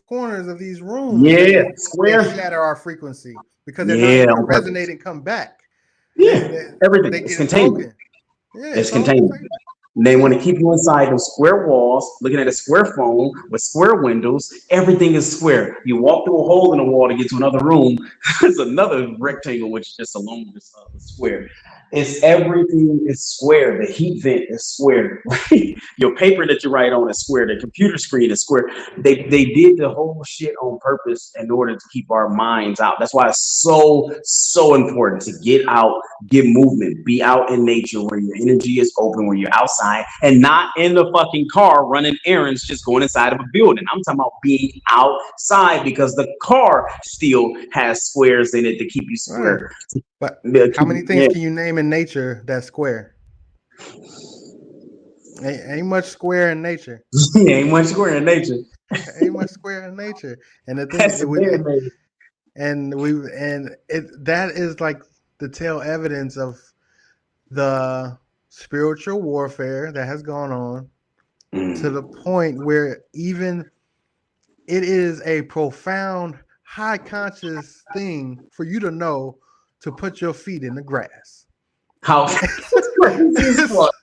corners of these rooms. Square. They shatter our frequency because they're not going to resonate and come back. Everything is contained. It's contained. They want to keep you inside those square walls, looking at a square phone with square windows. Everything is square. You walk through a hole in the wall to get to another room. There's another rectangle, which is just alone just square. Everything is square. The heat vent is square. Your paper that you write on is square. The computer screen is square. They did the whole shit on purpose in order to keep our minds out. That's why it's so important to get out, get movement, be out in nature where your energy is open, where you're outside, and not in the fucking car running errands, just going inside of a building. I'm talking about being outside, because the car still has squares in it to keep you square. But how many things can you name in nature that's square? Ain't much square in nature. Ain't much square in nature. Ain't much square in nature. And the thing that is like the tell evidence of the spiritual warfare that has gone on to the point where even it is a profound, high conscious thing for you to know to put your feet in the grass. How that's crazy as fuck.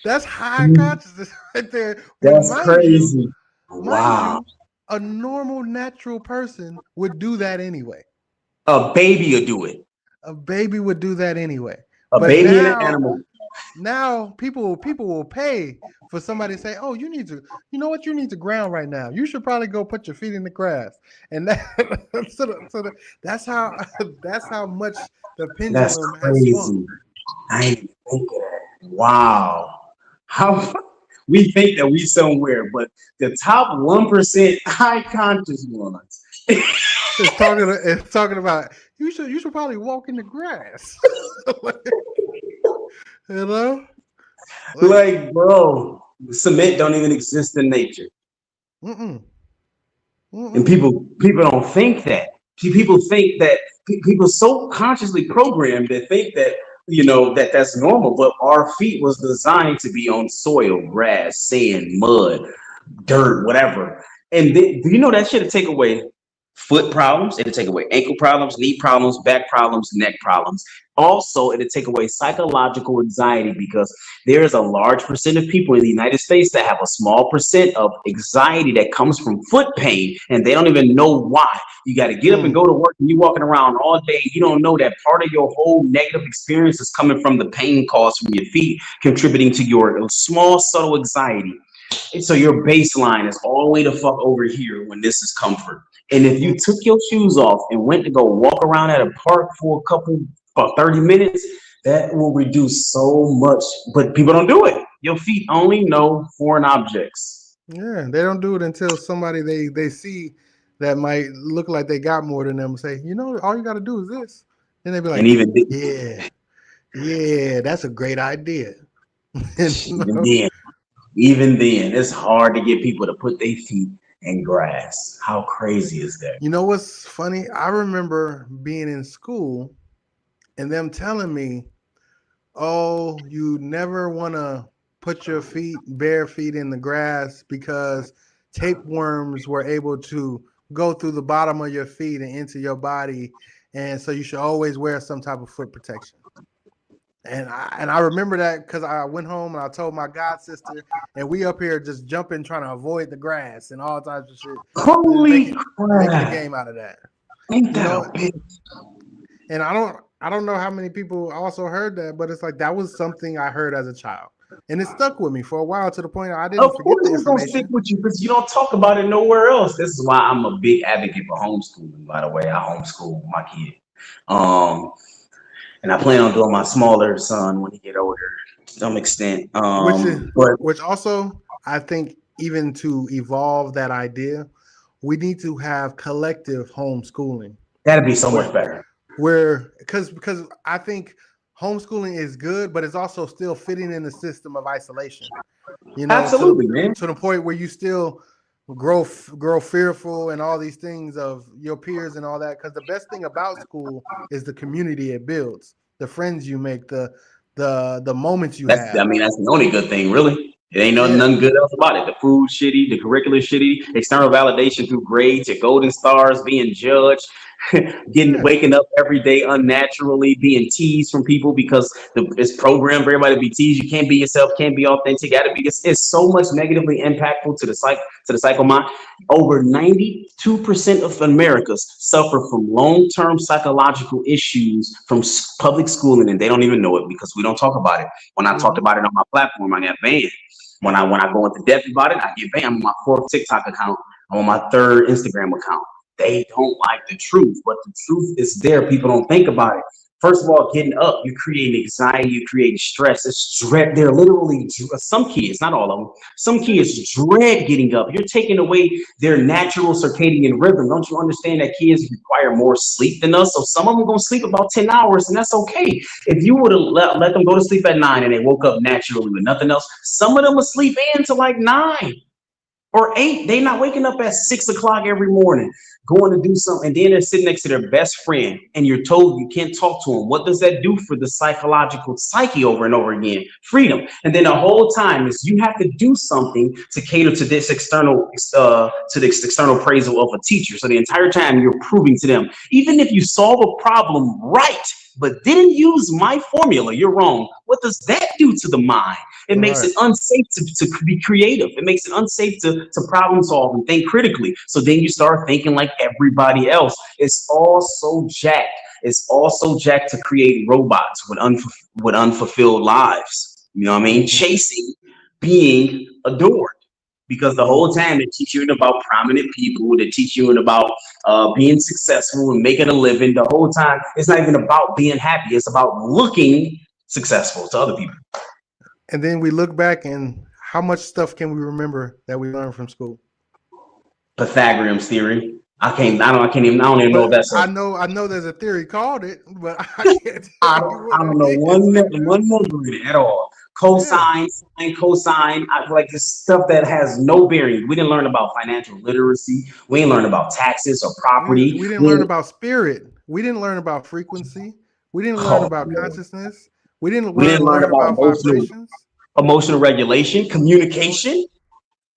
That's high consciousness right there. When That's mind crazy. Wow. you, a normal, natural person would do that anyway. A baby will do it. A baby would do that anyway. A But baby and an animal. now people will pay for somebody to say, "Oh, you know what? You need to ground right now. You should probably go put your feet in the grass." And that, that's how that's how much the That's pendulum has crazy. swung. I didn't think of that. Wow. How we think that we somewhere, but the top 1% high conscious ones. It's talking about you should probably walk in the grass. You know? Like, bro, cement don't even exist in nature. Mm-mm. Mm-mm. And people don't think that. People think that people so consciously programmed that think that that's normal. But our feet was designed to be on soil, grass, sand, mud, dirt, whatever. And do you know that shit to take away foot problems? It'll take away ankle problems, knee problems, back problems, neck problems. Also, it'll take away psychological anxiety because there is a large percent of people in the United States that have a small percent of anxiety that comes from foot pain, and they don't even know why. You got to get up and go to work, and you're walking around all day. You don't know that part of your whole negative experience is coming from the pain caused from your feet, contributing to your small, subtle anxiety. And so your baseline is all the way the fuck over here when this is comfort. And if you took your shoes off and went to go walk around at a park for 30 minutes, that will reduce so much. But people don't do it. Your feet only know foreign objects. Yeah, they don't do it until somebody they see that might look like they got more than them say, all you got to do is this. And they be like, and even yeah, that's a great idea. Even then, it's hard to get people to put their feet in grass. How crazy is that? You know what's funny? I remember being in school and them telling me, "Oh, you never want to put your bare feet in the grass because tapeworms were able to go through the bottom of your feet and into your body, and so you should always wear some type of foot protection." And I remember that because I went home and I told my god sister, and we up here just jumping, trying to avoid the grass and all types of shit. Holy crap! Making a game out of that. And I don't know how many people also heard that, but it's like that was something I heard as a child, and it stuck with me for a while to the point I didn't forget the information. It's gonna stick with you because you don't talk about it nowhere else. This is why I'm a big advocate for homeschooling. By the way, I homeschool my kid. And I plan on doing my smaller son when he get older to some extent. Which also, I think, even to evolve that idea, we need to have collective homeschooling. That'd be so much better. Because I think homeschooling is good, but it's also still fitting in the system of isolation. Absolutely, man. To the point where you still grow fearful and all these things of your peers and all that, because the best thing about school is the community it builds, the friends you make, the moments you have. I mean, that's the only good thing, really. It ain't nothing good else about it. The food shitty, the curriculum shitty, external validation through grades, your golden stars, being judged, waking up every day unnaturally, being teased from people because it's programmed for everybody to be teased. You can't be yourself, can't be authentic. It's so much negatively impactful to the psycho mind. Over 92% of Americans suffer from long-term psychological issues from public schooling, and they don't even know it because we don't talk about it. When I talked about it on my platform, I got banned. When I go into depth about it, I get banned. I'm on my 4th TikTok account. I'm on my 3rd Instagram account. They don't like the truth, but the truth is there. People don't think about it. First of all, getting up, you're creating anxiety, you're creating stress. It's dread. They're literally, some kids, not all of them, some kids dread getting up. You're taking away their natural circadian rhythm. Don't you understand that kids require more sleep than us? So some of them going to sleep about 10 hours, and that's okay. If you would have let them go to sleep at 9 and they woke up naturally with nothing else, some of them will sleep in to like 9. or 8. They're not waking up at 6 o'clock every morning, going to do something, and then they're sitting next to their best friend, and you're told you can't talk to them. What does that do for the psychological psyche over and over again? Freedom. And then the whole time is you have to do something to cater to this external, to the external appraisal of a teacher. So the entire time you're proving to them, even if you solve a problem right, but didn't use my formula, you're wrong. What does that do to the mind? It makes it unsafe to be creative. It makes it unsafe to problem solve and think critically. So then you start thinking like everybody else. It's all so jacked. It's also jacked to create robots with unfulfilled lives. You know what I mean? Chasing being adored. Because the whole time they teach you about prominent people, they teach you about being successful and making a living. The whole time it's not even about being happy. It's about looking successful to other people. And then we look back and how much stuff can we remember that we learned from school? Pythagorean's theory. I don't even know that's. I know there's a theory called it, but I can't. I don't know one number in it at all. Cosine, sine, cosine. I like this stuff that has no bearing. We didn't learn about financial literacy. We didn't learn about taxes or property. We didn't learn about spirit. We didn't learn about frequency. We didn't learn about consciousness. We didn't learn about emotional regulation, communication.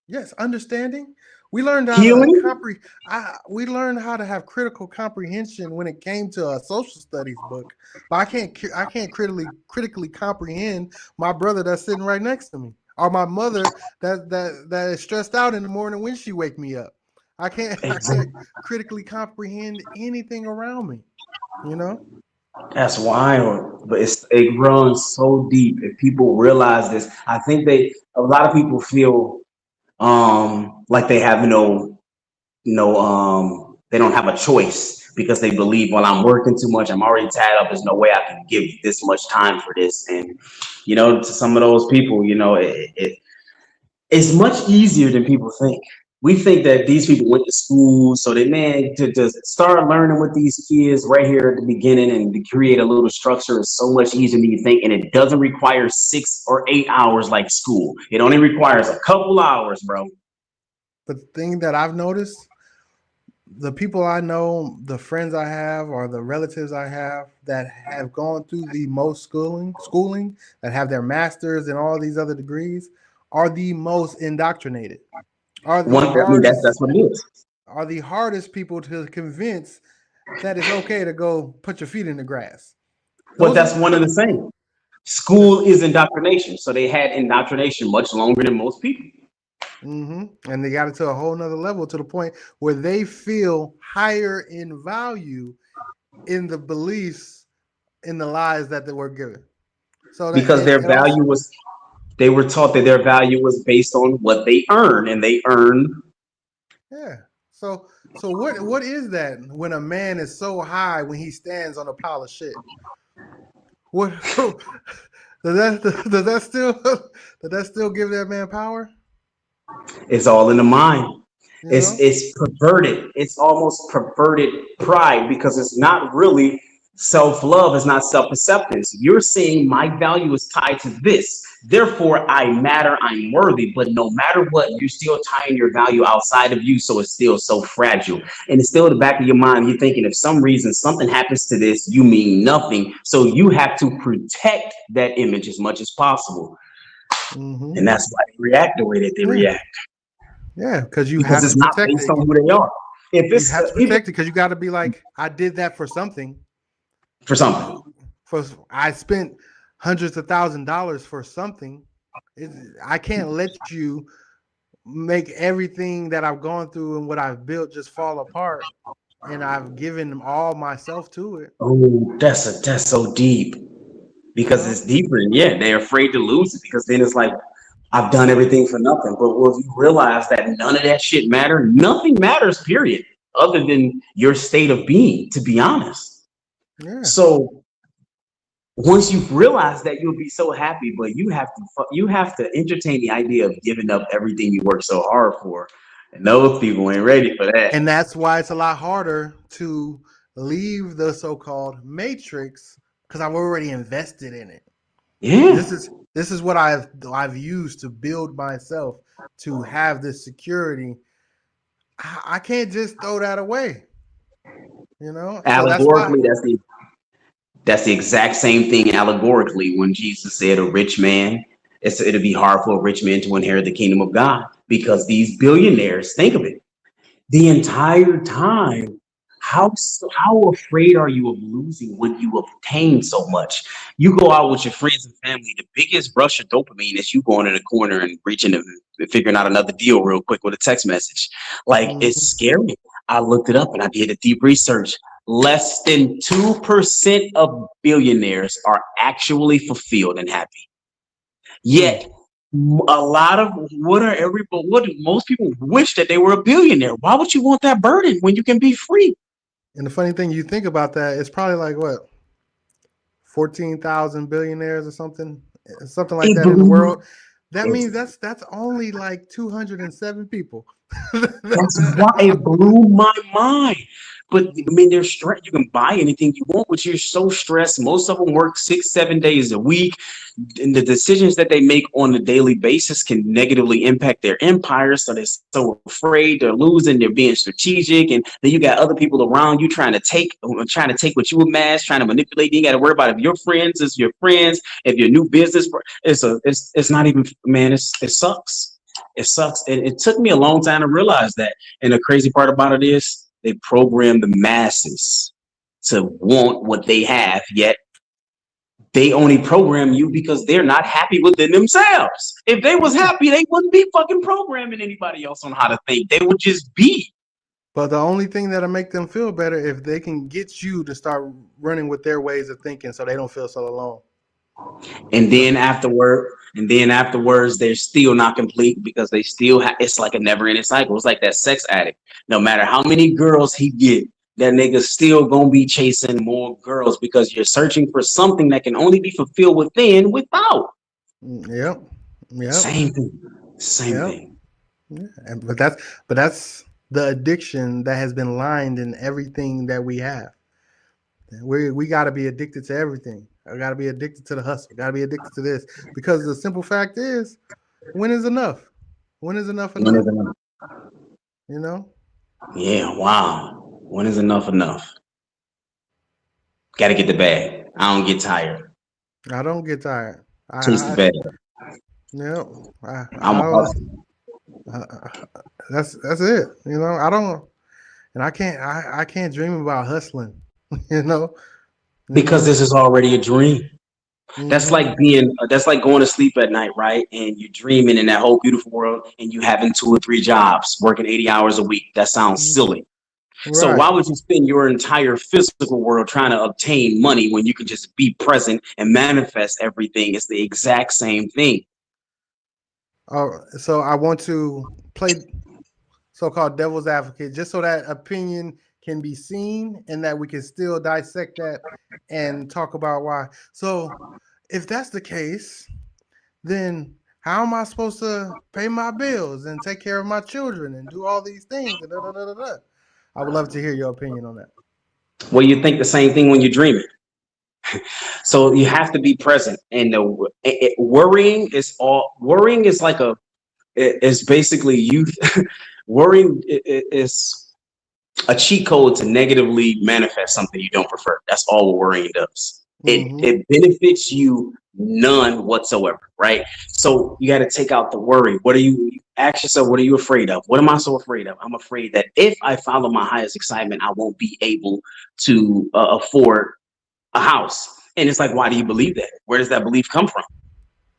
Yes, understanding. We learned how healing. We learned how to have critical comprehension when it came to a social studies book. But I can't critically comprehend my brother that's sitting right next to me, or my mother that is stressed out in the morning when she wake me up. I can't critically comprehend anything around me. You know. That's wild, but it runs so deep. If people realize this, I think a lot of people feel like they have they don't have a choice because they believe, well, I'm working too much, I'm already tied up, there's no way I can give this much time for this. And to some of those people, it's much easier than people think. We think that these people went to school, so they to start learning with these kids right here at the beginning and to create a little structure is so much easier than you think, and it doesn't require 6 or 8 hours like school. It only requires a couple hours, bro. The thing that I've noticed, the people I know, the friends I have, or the relatives I have that have gone through the most schooling, that have their masters and all these other degrees, are the most indoctrinated. That's what it is. Are the hardest people to convince that it's okay to go put your feet in the grass. But that's one of the same. School is indoctrination, so they had indoctrination much longer than most people. And they got it to a whole nother level, to the point where they feel higher in value in the beliefs, in the lies that they were given. So because they were taught that their value was based on what they earn, and they earn. Yeah. So what is that when a man is so high when he stands on a pile of shit? What does that still give that man power? It's all in the mind. It's perverted. It's almost perverted pride, because it's not really self-love. It's not self-acceptance. You're saying my value is tied to this, therefore I matter, I'm worthy. But no matter what, you're still tying your value outside of you, so it's still so fragile. And it's still in the back of your mind. You're thinking, if some reason something happens to this, you mean nothing. So you have to protect that image as much as possible. And that's why they react the way that they react. Yeah, because it's not based on who they are. If you have to protect it, because you got to be like, I did that for something. I spent hundreds of $1,000s for something. I can't let you make everything that I've gone through and what I've built just fall apart. And I've given all myself to it. Oh, that's so deep. Because it's deeper. And they're afraid to lose it, because then it's like, I've done everything for nothing. But if you realize that none of that shit matters, nothing matters, period, other than your state of being, to be honest. Yeah. So once you've realized that, you'll be so happy, but you have to entertain the idea of giving up everything you worked so hard for. And those people ain't ready for that. And that's why it's a lot harder to leave the so-called matrix, because I've already invested in it. Yeah. This is what I've used to build myself. to have this security, I can't just throw that away. So that's why. Allegorically, that's the exact same thing allegorically when Jesus said a rich man, it'll be hard for a rich man to inherit the kingdom of God because these billionaires, think of it, the entire time, how afraid are you of losing when you obtain so much? You go out with your friends and family, the biggest rush of dopamine is you going in the corner and reaching and figuring out another deal real quick with a text message. Like, it's Mhm. scary. I looked it up and I did a deep research. Less than 2% of billionaires are actually fulfilled and happy. Mm. Yet, a lot of what do most people wish that they were a billionaire? Why would you want that burden when you can be free? And the funny thing, you think about that, it's probably like what, 14,000 billionaires or something like It that in the blew my, world. That it's, means that's only like 207 people. that's why it blew my mind. But I mean, they're stressed. You can buy anything you want, but you're so stressed. Most of them work 6, 7 days a week. And the decisions that they make on a daily basis can negatively impact their empire. So they're so afraid they're losing, they're being strategic. And then you got other people around you trying to take what you amass, trying to manipulate. You got to worry about if your friends is your friends, if your new business, it's not even, man, it sucks. It sucks. It took me a long time to realize that. And the crazy part about it is they program the masses to want what they have, yet they only program you because they're not happy within themselves. If they was happy, they wouldn't be fucking programming anybody else on how to think. They would just be. But the only thing that'll make them feel better if they can get you to start running with their ways of thinking, so they don't feel so alone. And So, then afterwards, they're still not complete because they still it's like a never-ending cycle. It's like that sex addict. No matter how many girls he get, that nigga's still gonna be chasing more girls because you're searching for something that can only be fulfilled within without. yep, yep, Same thing. Same yep. thing. Yeah. But that's the addiction that has been lined in everything that we have. We got to be addicted to everything. I got to be addicted to the hustle. Got to be addicted to this because the simple fact is, when is enough? When is enough When enough? is enough? You know, Yeah, wow. When is enough enough? Gotta get the bag. I don't get tired. I don't get tired. Chase the I bag. yeah, I'm I a don't. hustler. That's it. I don't, and I can't dream about hustling. You know, you Because know. this is already a dream. Hmm. That's like going to sleep at night, right? And you're dreaming in that whole beautiful world and you having 2 or 3 jobs, working 80 hours a week. That sounds silly. So Right. why would you spend your entire physical world trying to obtain money when you can just be present and manifest everything? It's the exact same thing. So I want to play so-called devil's advocate, just so that opinion can be seen and that we can still dissect that and talk about why. So, if that's the case, then how am I supposed to pay my bills and take care of my children and do all these things? And da, da, da, da, da. I would love to hear your opinion on that. Well, you think the same thing when you're dreaming. So you have to be present. And worrying is like is basically youth. Worrying is a cheat code to negatively manifest something you don't prefer. That's all what worrying does. It Mm-hmm. it benefits you none whatsoever, right? So you got to take out the worry. What are you ask yourself? What are you afraid of? What am I so afraid of? I'm afraid that if I follow my highest excitement, I won't be able to afford a house. And it's like, why do you believe that? Where does that belief come from?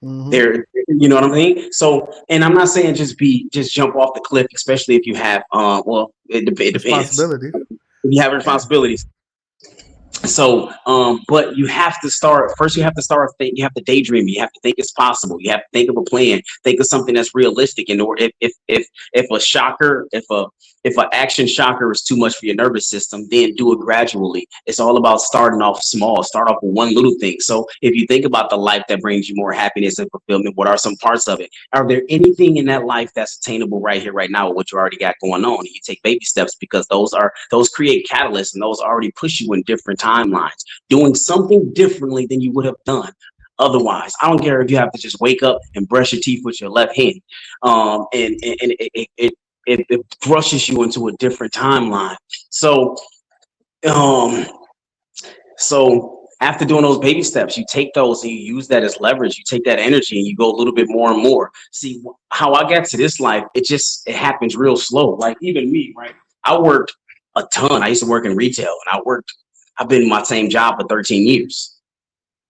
Mm-hmm. There, you know what I mean? So, and I'm not saying just jump off the cliff, especially if you have well, it depends. Responsibility. If you have Yeah. responsibilities. So, but you have to start first. You have to start. You have to daydream. You have to think it's possible. You have to think of a plan. Think of something that's realistic. In order, if a shocker, if an action shocker is too much for your nervous system, then do it gradually. It's all about starting off small. Start off with one little thing. So, if you think about the life that brings you more happiness and fulfillment, what are some parts of it? Are there anything in that life that's attainable right here, right now, with what you already got going on? And you take baby steps because those create catalysts and those already push you in different timelines, doing something differently than you would have done otherwise. I don't care if you have to just wake up and brush your teeth with your left hand. And it thrushes you into a different timeline. So, um, so after doing those baby steps, you take those and you use that as leverage. You take that energy and you go a little bit more and more. See how I got to this life. It happens real slow. Like even me, right? I worked a ton. I used to work in retail, and I've been in my same job for 13 years,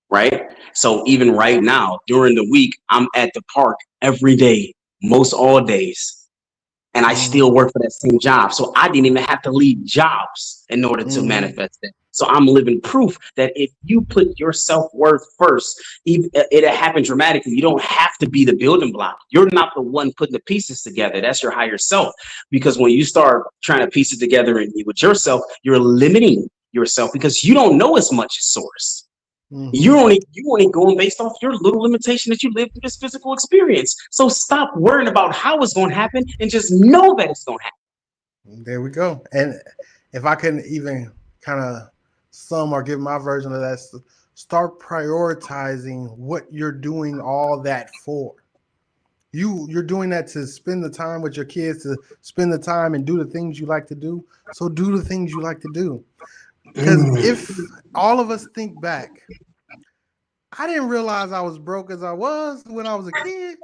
right? So even right now, during the week, I'm at the park every day, most all days, and I still work for that same job. So I didn't even have to leave jobs in order to manifest it. So I'm living proof that if you put your self-worth first, it'll happen dramatically. You don't have to be the building block. You're not the one putting the pieces together. That's your higher self. Because when you start trying to piece it together with yourself, you're limiting yourself because you don't know as much as source. You're only going based off your little limitation that you live through this physical experience. So stop worrying about how it's going to happen and just know that it's going to happen. There we go. And if I can even kind of sum or give my version of that, start prioritizing what you're doing all that for. You're doing that to spend the time with your kids, to spend the time and do the things you like to do. So do the things you like to do. Because if all of us think back, I didn't realize I was broke as I was when I was a kid.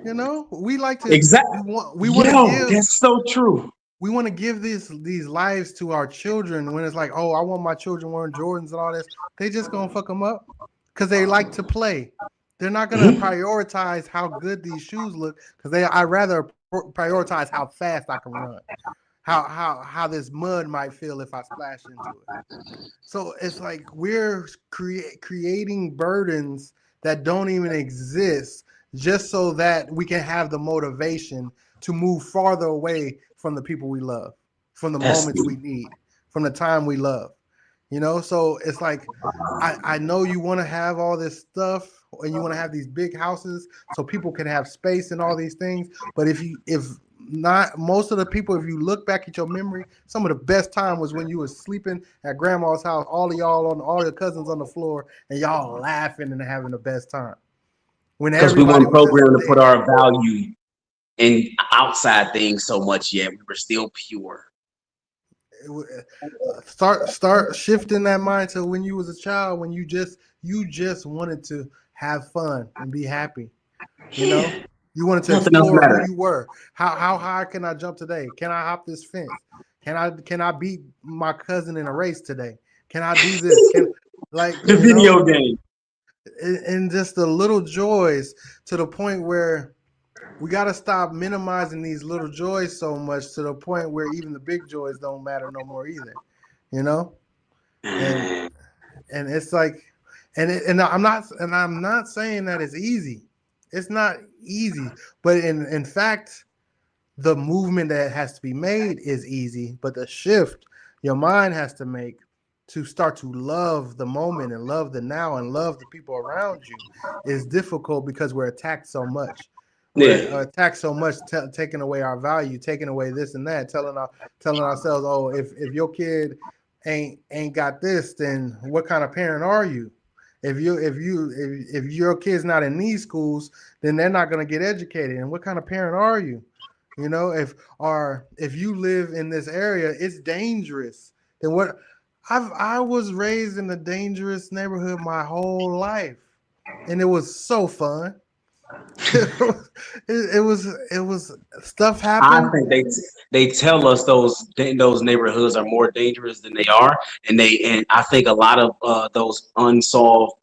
You know, we like to exactly. We want to give. That's so true. We want to give these lives to our children when it's like, oh, I want my children wearing Jordans and all this. They just gonna fuck them up because they like to play. They're not gonna prioritize how good these shoes look because I rather prioritize how fast I can run. How this mud might feel if I splash into it. So it's like we're creating burdens that don't even exist just so that we can have the motivation to move farther away from the people we love, from the moments we need, from the time we love. You know, so it's like I know you want to have all this stuff and you want to have these big houses so people can have space and all these things, but if not most of the people, if you look back at your memory, some of the best time was when you were sleeping at grandma's house, all of y'all all your cousins on the floor, and y'all laughing and having the best time. Because we weren't programmed to put our value in outside things so much yet. We were still pure. Start shifting that mind to when you was a child, when you just wanted to have fun and be happy. You know? You wanted to explore who you were. How high can I jump today? Can I hop this fence? Can I beat my cousin in a race today? Can I do this? The video game. And just the little joys to the point where we got to stop minimizing these little joys so much to the point where even the big joys don't matter no more either. You know? And it's like and I'm not saying that it's easy. It's not easy, but in fact, the movement that has to be made is easy, but the shift your mind has to make to start to love the moment and love the now and love the people around you is difficult because we're attacked so much. We're attacked so much, taking away our value, taking away this and that, telling ourselves, oh, if your kid ain't got this, then what kind of parent are you? If your kid's not in these schools, then they're not going to get educated. And what kind of parent are you? You know, if you live in this area, it's dangerous. Then what? I was raised in a dangerous neighborhood my whole life, and it was so fun. it was stuff happened. I think they tell us those neighborhoods are more dangerous than they are, and I think a lot of those unsolved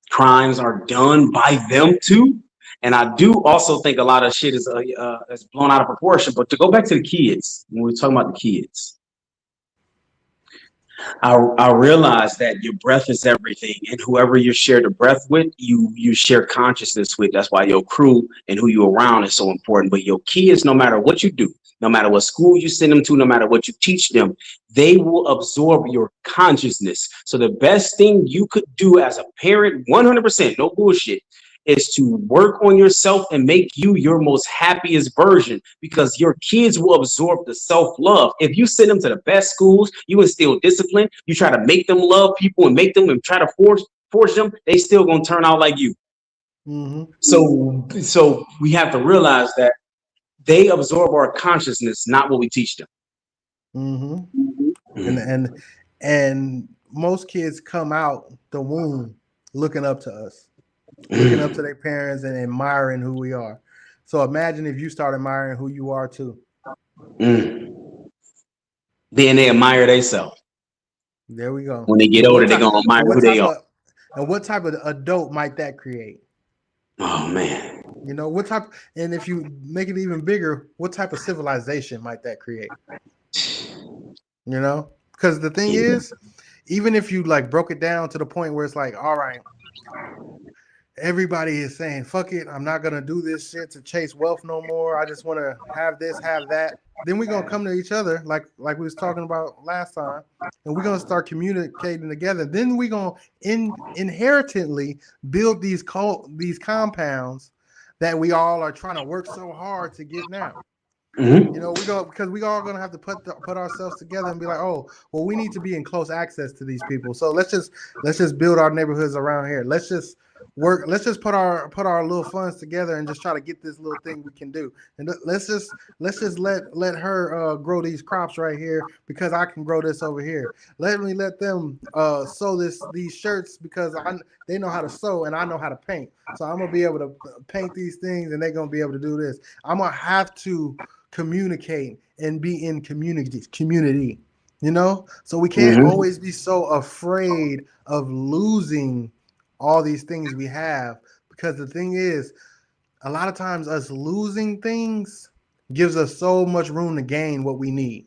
crimes are done by them too. And I do also think a lot of shit is blown out of proportion. But to go back to the kids, when we're talking about the kids, I realize that your breath is everything, and whoever you share the breath with, you share consciousness with. That's why your crew and who you're around is so important. But your kids, no matter what you do, no matter what school you send them to, no matter what you teach them, they will absorb your consciousness. So the best thing you could do as a parent, 100%, no bullshit, is to work on yourself and make you your most happiest version, because your kids will absorb the self-love. If you send them to the best schools, you instill discipline, you try to make them love people and make them and try to force force them, they still gonna turn out like you. Mm-hmm. So we have to realize that they absorb our consciousness, not what we teach them. Mm-hmm. And most kids come out the womb looking up to us, looking up to their parents and admiring who we are. So imagine if you start admiring who you are too. Then they admire themselves. There we go. When they get And older, they're gonna admire who they are. What type of adult might that create? Oh man. You know, what type, and if you make it even bigger, what type of civilization might that create? You know, because the thing is, even if you like broke it down to the point where it's like, all right, everybody is saying, fuck it, I'm not gonna do this shit to chase wealth no more. I just want to have this, have that. Then we're gonna come to each other, like we was talking about last time, and we're gonna start communicating together. Then we're gonna inherently build these compounds that we all are trying to work so hard to get now. You know, because we all gonna have to put ourselves together and be like, oh, well, we need to be in close access to these people. So let's just build our neighborhoods around here. Let's just put our little funds together and just try to get this little thing we can do. And let's just let her grow these crops right here because I can grow this over here. Let them sew these shirts because they know how to sew and I know how to paint. So I'm gonna be able to paint these things and they're gonna be able to do this. I'm gonna have to communicate and be in community, you know, so we can't always be so afraid of losing all these things we have, because the thing is, a lot of times us losing things gives us so much room to gain what we need.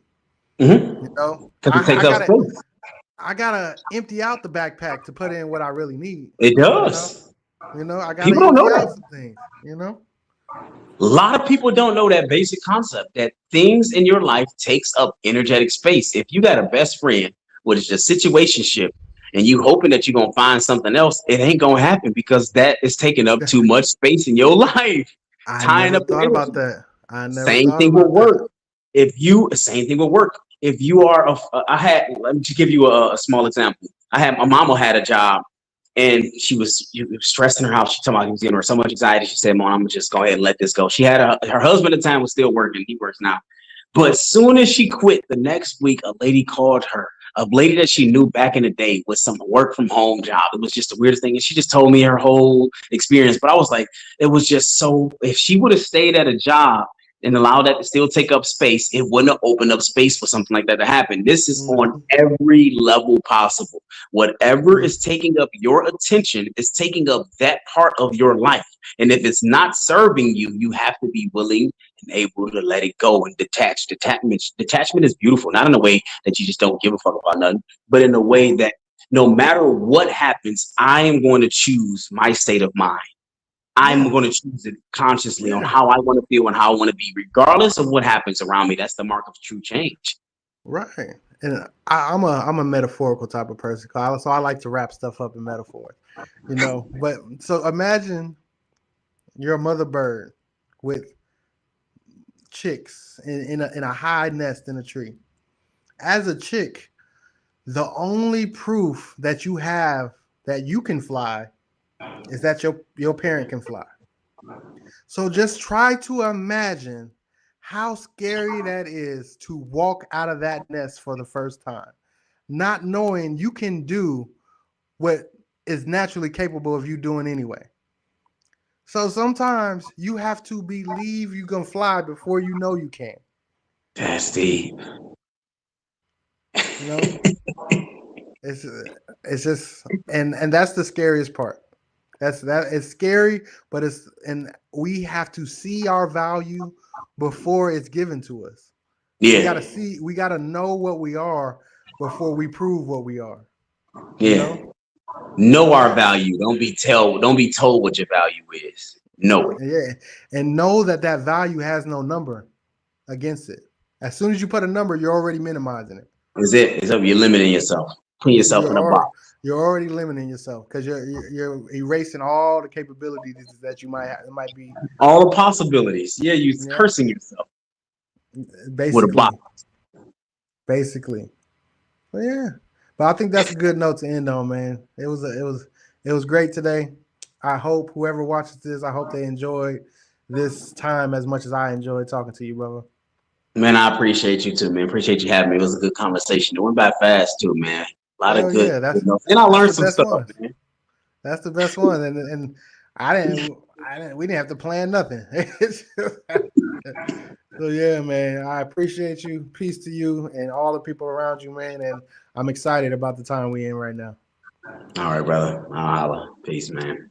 You know, I gotta empty out the backpack to put in what I really need. It does. You know, I gotta People don't know out some things, you know. A lot of people don't know that basic concept that things in your life takes up energetic space. If you got a best friend, which is a situationship, and you hoping that you're gonna find something else, it ain't gonna happen because that is taking up too much space in your life. I Tying never up your thought about energy. that. I never Same thought thing will about that. work. Same thing will work. If you are let me just give you a small example. My mama had a job and she was stressing her out. She told me he was giving her so much anxiety. She said, Mom, I'm gonna just go ahead and let this go. She had her husband at the time was still working. He works now. But as soon as she quit, the next week, a lady called her, a lady that she knew back in the day with some work from home job. It was just the weirdest thing. And she just told me her whole experience. But I was like, it was just so, if she would have stayed at a job and allowed that to still take up space, it wouldn't have opened up space for something like that to happen. This is on every level possible. Whatever is taking up your attention is taking up that part of your life. And if it's not serving you, you have to be willing and able to let it go and detach. Detachment is beautiful, not in a way that you just don't give a fuck about nothing, but in a way that no matter what happens, I am going to choose my state of mind. I'm going to choose it consciously on how I want to feel and how I want to be, regardless of what happens around me. That's the mark of true change. Right. And I'm a metaphorical type of person, so I like to wrap stuff up in metaphors, you know. But so imagine you're a mother bird with chicks in a high nest in a tree. As a chick, the only proof that you have that you can fly is that your parent can fly. So just try to imagine how scary that is to walk out of that nest for the first time, not knowing you can do what is naturally capable of you doing anyway. So sometimes you have to believe you can fly before you know you can. That's deep. You know, it's just and that's the scariest part. It's scary, but we have to see our value before it's given to us. Yeah. We gotta know what we are before we prove what we are. Yeah. You know our value. Don't be told what your value is. Know it. Yeah. And know that value has no number against it. As soon as you put a number, you're already minimizing it. Is it? It's up. You're limiting yourself. Putting yourself in a box. You're already limiting yourself because you're erasing all the capabilities that you might have. It might be all the possibilities. Yeah, you're cursing yourself. Basically. With a box. Basically. But yeah. But I think that's a good note to end on, man. It was It was great today. I hope whoever watches this, I hope they enjoyed this time as much as I enjoyed talking to you, brother. Man, I appreciate you too, man. Appreciate you having me. It was a good conversation. It went by fast too, man. A lot of Hell good, yeah, you know, and I that's learned the some best stuff, one. man. That's the best one, and we didn't have to plan nothing. So yeah, man, I appreciate you. Peace to you and all the people around you, man. And I'm excited about the time we in right now. All right, brother. I'll holla. Peace, man.